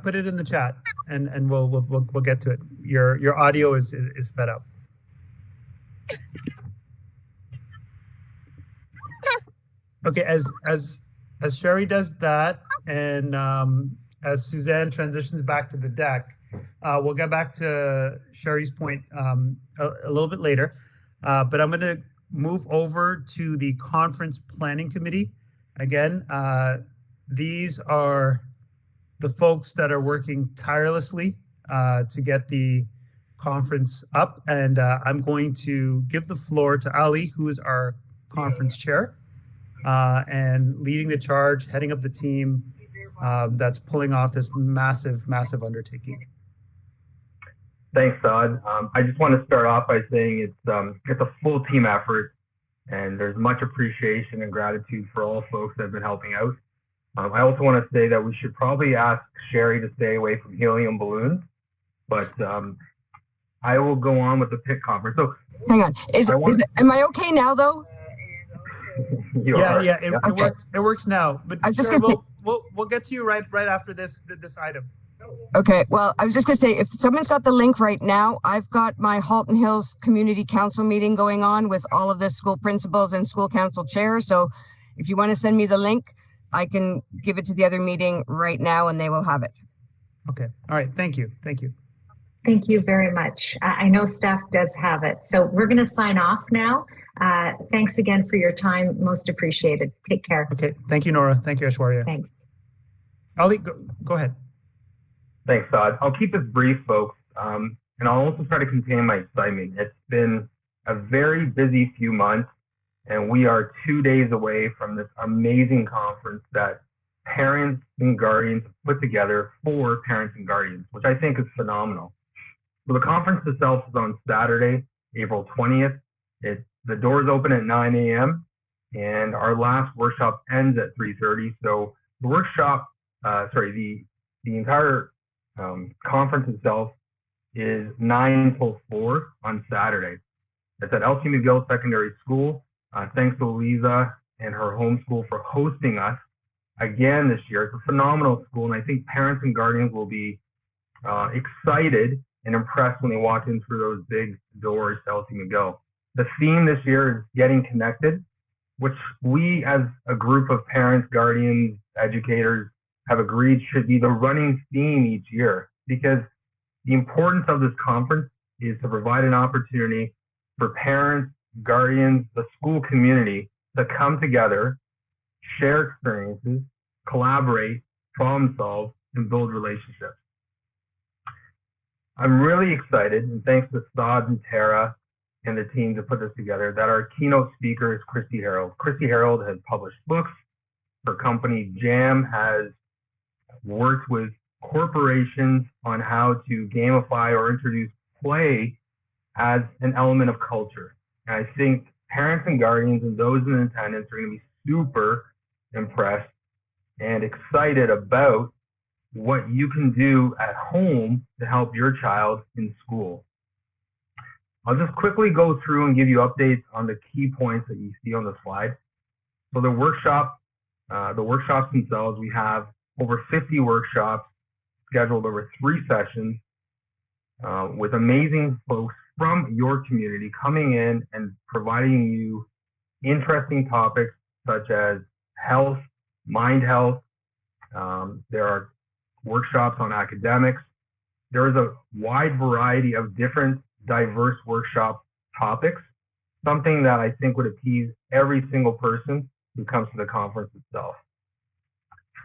put it in the chat, and we'll get to it. Your audio is sped up. Okay, as Sherry does that, and as Suzanne transitions back to the deck, we'll get back to Sherry's point a little bit later. But I'm going to move over to the conference planning committee. Again, these are the folks that are working tirelessly to get the conference up. And I'm going to give the floor to Ali, who is our conference chair, and leading the charge, heading up the team that's pulling off this massive undertaking. Thanks, Todd. I just want to start off by saying it's a full team effort, and there's much appreciation and gratitude for all folks that have been helping out. I also want to say that we should probably ask Sherry to stay away from helium balloons, but I will go on with the PIC conference. So hang on, am I okay now though? Yeah, it works now. But I was just sure, we'll get to you right after this item. Okay, well, I was just going to say, if someone's got the link right now, I've got my Halton Hills Community Council meeting going on with all of the school principals and school council chairs. So if you want to send me the link, I can give it to the other meeting right now and they will have it. Okay. All right. Thank you. Thank you very much. I know staff does have it. So we're going to sign off now. Thanks again for your time. Most appreciated. Take care. Okay. Thank you, Nora. Thank you, Aishwarya. Thanks. Ali, go ahead. Thanks, Todd. I'll keep this brief, folks, and I'll also try to contain my excitement. It's been a very busy few months, and we are 2 days away from this amazing conference that parents and guardians put together for parents and guardians, which I think is phenomenal. So the conference itself is on Saturday, April 20th. The doors open at 9 a.m. and our last workshop ends at 3:30. So the workshop, the entire conference itself is 9 till 4 on Saturday. It's at LT McGill Secondary School. Thanks to Lisa and her homeschool for hosting us again this year. It's a phenomenal school, and I think parents and guardians will be excited and impressed when they walk in through those big doors to LT McGill. The theme this year is getting connected, which we as a group of parents, guardians, educators have agreed should be the running theme each year, because the importance of this conference is to provide an opportunity for parents, guardians, the school community to come together, share experiences, collaborate, problem solve, and build relationships. I'm really excited, and thanks to Saad and Tara and the team to put this together, that our keynote speaker is Christy Harold. Christy Harold has published books. Her company, JAM, has worked with corporations on how to gamify or introduce play as an element of culture. And I think parents and guardians and those in attendance are going to be super impressed and excited about what you can do at home to help your child in school. I'll just quickly go through and give you updates on the key points that you see on the slide. So the workshops themselves, we have over 50 workshops scheduled over 3 sessions. with amazing folks from your community coming in and providing you interesting topics such as health, mind health. There are workshops on academics. There is a wide variety of different diverse workshop topics, something that I think would appease every single person who comes to the conference itself.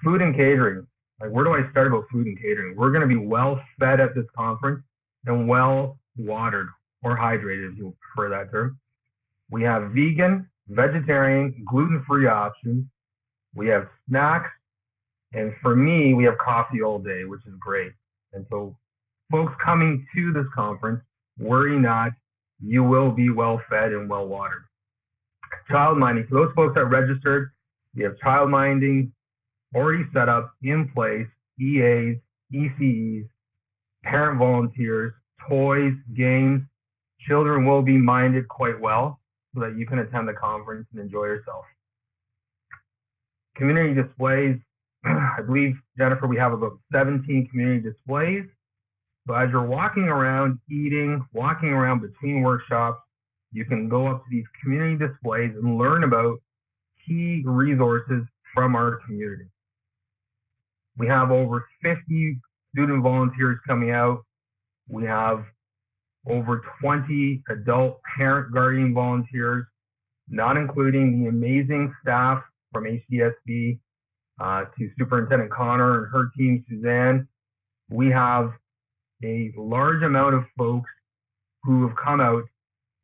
Food and catering. Like, where do I start about food and catering? We're going to be well fed at this conference and well watered or hydrated, if you prefer that term. We have vegan, vegetarian, gluten-free options. We have snacks. And for me, we have coffee all day, which is great. And so folks coming to this conference, worry not, you will be well fed and well watered. Child minding. For those folks that registered, we have child minding already set up in place, EAs, ECEs, parent volunteers, toys, games. Children will be minded quite well so that you can attend the conference and enjoy yourself. Community displays. I believe, Jennifer, we have about 17 community displays. So as you're walking around, eating, walking around between workshops, you can go up to these community displays and learn about key resources from our community. We have over 50 student volunteers coming out. We have over 20 adult parent guardian volunteers, not including the amazing staff from HDSB, to Superintendent Connor and her team, Suzanne. We have a large amount of folks who have come out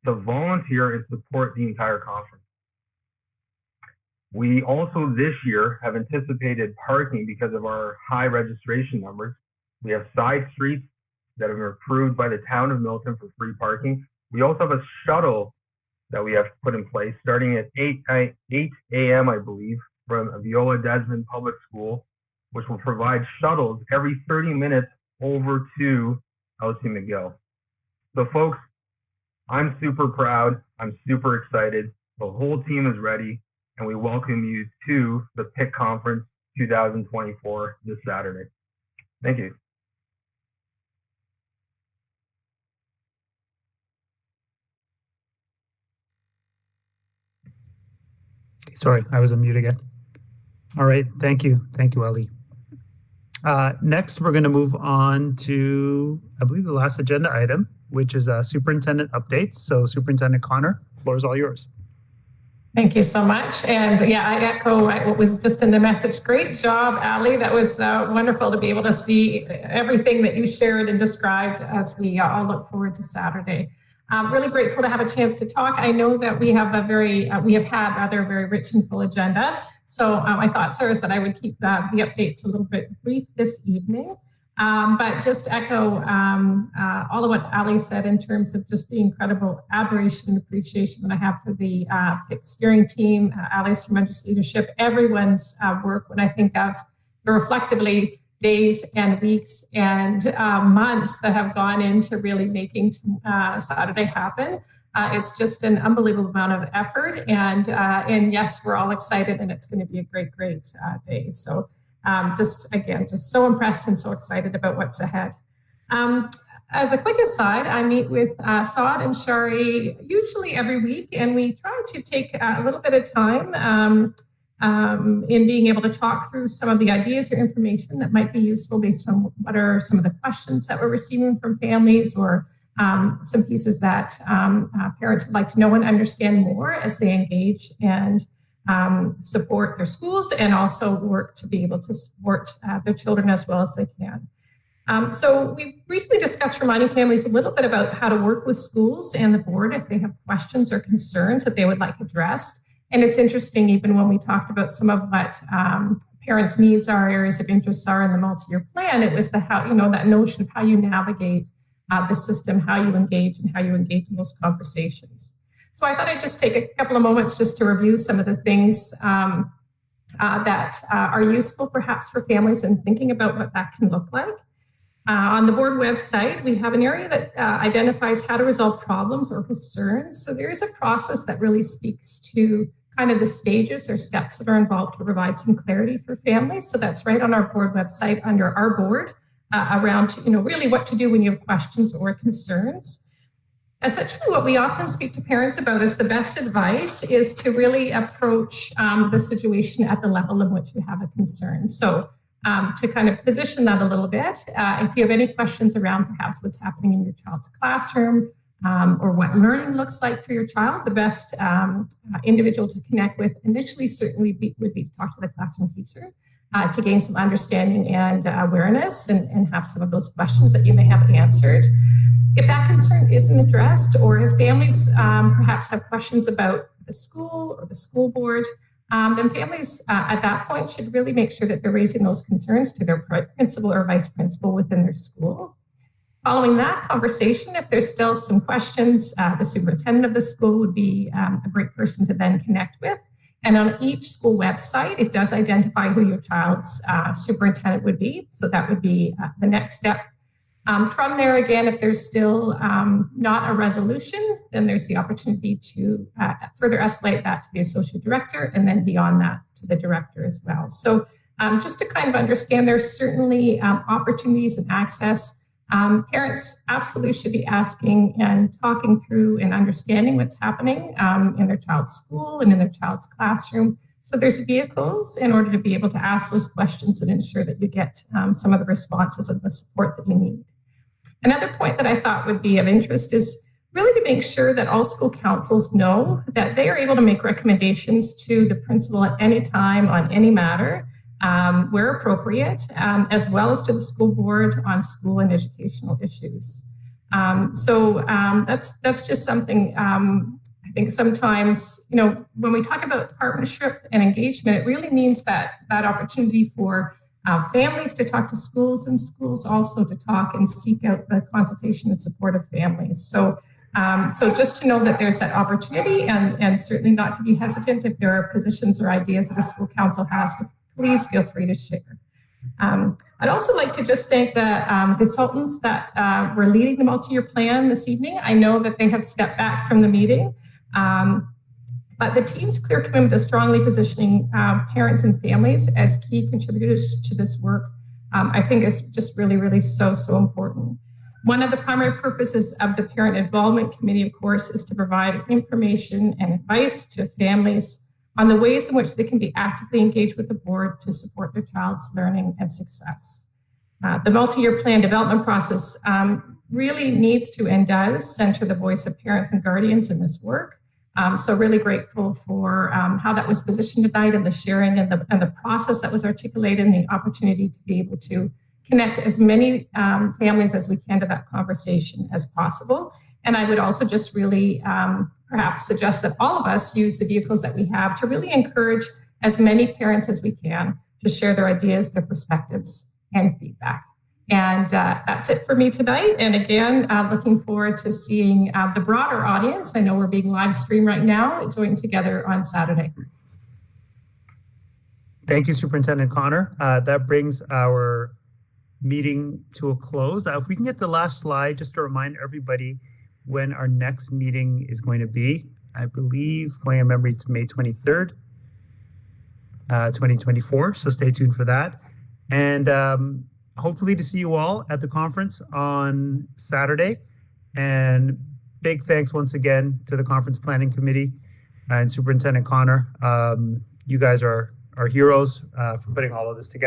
to volunteer and support the entire conference. We also this year have anticipated parking because of our high registration numbers. We have side streets that have been approved by the town of Milton for free parking. We also have a shuttle that we have put in place starting at 8 a.m., I believe, from Viola Desmond Public School, which will provide shuttles every 30 minutes over to LC McGill. So folks, I'm super proud. I'm super excited. The whole team is ready, and we welcome you to the PIC Conference 2024 this Saturday. Thank you. Sorry, I was on mute again. All right, thank you. Thank you, Ali. Next, we're going to move on to, I believe, the last agenda item, which is superintendent updates. So Superintendent Connor, floor is all yours. Thank you so much. And yeah, I echo what was just in the message. Great job, Ali. That was wonderful to be able to see everything that you shared and described as we all look forward to Saturday. I'm really grateful to have a chance to talk. I know that we have we have had rather very rich and full agenda. So my thoughts are that I would keep the updates a little bit brief this evening. But just echo all of what Ali said in terms of just the incredible admiration and appreciation that I have for the PIC steering team, Ali's tremendous leadership, everyone's work. When I think of reflectively days and weeks and months that have gone into really making Saturday happen, it's just an unbelievable amount of effort. And yes, we're all excited, and it's going to be a great day. So. Just so impressed and so excited about what's ahead. As a quick aside, I meet with Saad and Shari usually every week, and we try to take a little bit of time in being able to talk through some of the ideas or information that might be useful based on what are some of the questions that we're receiving from families, or some pieces that parents would like to know and understand more as they engage and support their schools, and also work to be able to support their children as well as they can. So we recently discussed reminding families a little bit about how to work with schools and the board if they have questions or concerns that they would like addressed. And it's interesting, even when we talked about some of what parents' needs are, areas of interest are in the multi-year plan, it was that notion of how you navigate the system, how you engage in those conversations. So I thought I'd just take a couple of moments just to review some of the things that are useful perhaps for families in thinking about what that can look like. On the board website, we have an area that identifies how to resolve problems or concerns. So there is a process that really speaks to kind of the stages or steps that are involved to provide some clarity for families. So that's right on our board website under our board. around, really what to do when you have questions or concerns. Essentially, what we often speak to parents about as the best advice is to really approach the situation at the level in which you have a concern. So to kind of position that a little bit, if you have any questions around perhaps what's happening in your child's classroom or what learning looks like for your child, the best individual to connect with initially certainly would be to talk to the classroom teacher to gain some understanding and awareness and have some of those questions that you may have answered. If that concern isn't addressed, or if families perhaps have questions about the school or the school board, then families at that point should really make sure that they're raising those concerns to their principal or vice principal within their school. Following that conversation, if there's still some questions, the superintendent of the school would be a great person to then connect with. And on each school website, it does identify who your child's superintendent would be. So that would be the next step. From there, again, if there's still not a resolution, then there's the opportunity to further escalate that to the associate director, and then beyond that to the director as well. So just to kind of understand, there's certainly opportunities and access. Parents absolutely should be asking and talking through and understanding what's happening in their child's school and in their child's classroom. So there's vehicles in order to be able to ask those questions and ensure that you get some of the responses and the support that you need. Another point that I thought would be of interest is really to make sure that all school councils know that they are able to make recommendations to the principal at any time on any matter, where appropriate, as well as to the school board on school and educational issues. So that's just something I think sometimes, when we talk about partnership and engagement, it really means that opportunity for families to talk to schools and schools also to talk and seek out the consultation and support of families. So just to know that there's that opportunity and certainly not to be hesitant if there are positions or ideas that the school council has, to please feel free to share. I'd also like to just thank the consultants that were leading the multi-year plan this evening. I know that they have stepped back from the meeting, but the team's clear commitment to strongly positioning parents and families as key contributors to this work, I think is just really, really so important. One of the primary purposes of the Parent Involvement Committee, of course, is to provide information and advice to families on the ways in which they can be actively engaged with the board to support their child's learning and success. The multi-year plan development process really needs to and does center the voice of parents and guardians in this work. So really grateful for how that was positioned tonight and the sharing and the process that was articulated and the opportunity to be able to connect as many families as we can to that conversation as possible. And I would also just really perhaps suggest that all of us use the vehicles that we have to really encourage as many parents as we can to share their ideas, their perspectives, and feedback. And that's it for me tonight. And again, looking forward to seeing the broader audience. I know we're being live streamed right now, join together on Saturday. Thank you, Superintendent Connor. That brings our meeting to a close. If we can get the last slide, just to remind everybody when our next meeting is going to be. I believe, going on memory, it's May 23rd, 2024. So stay tuned for that. And hopefully to see you all at the conference on Saturday. And big thanks once again to the Conference Planning Committee and Superintendent Connor. You guys are heroes for putting all of this together.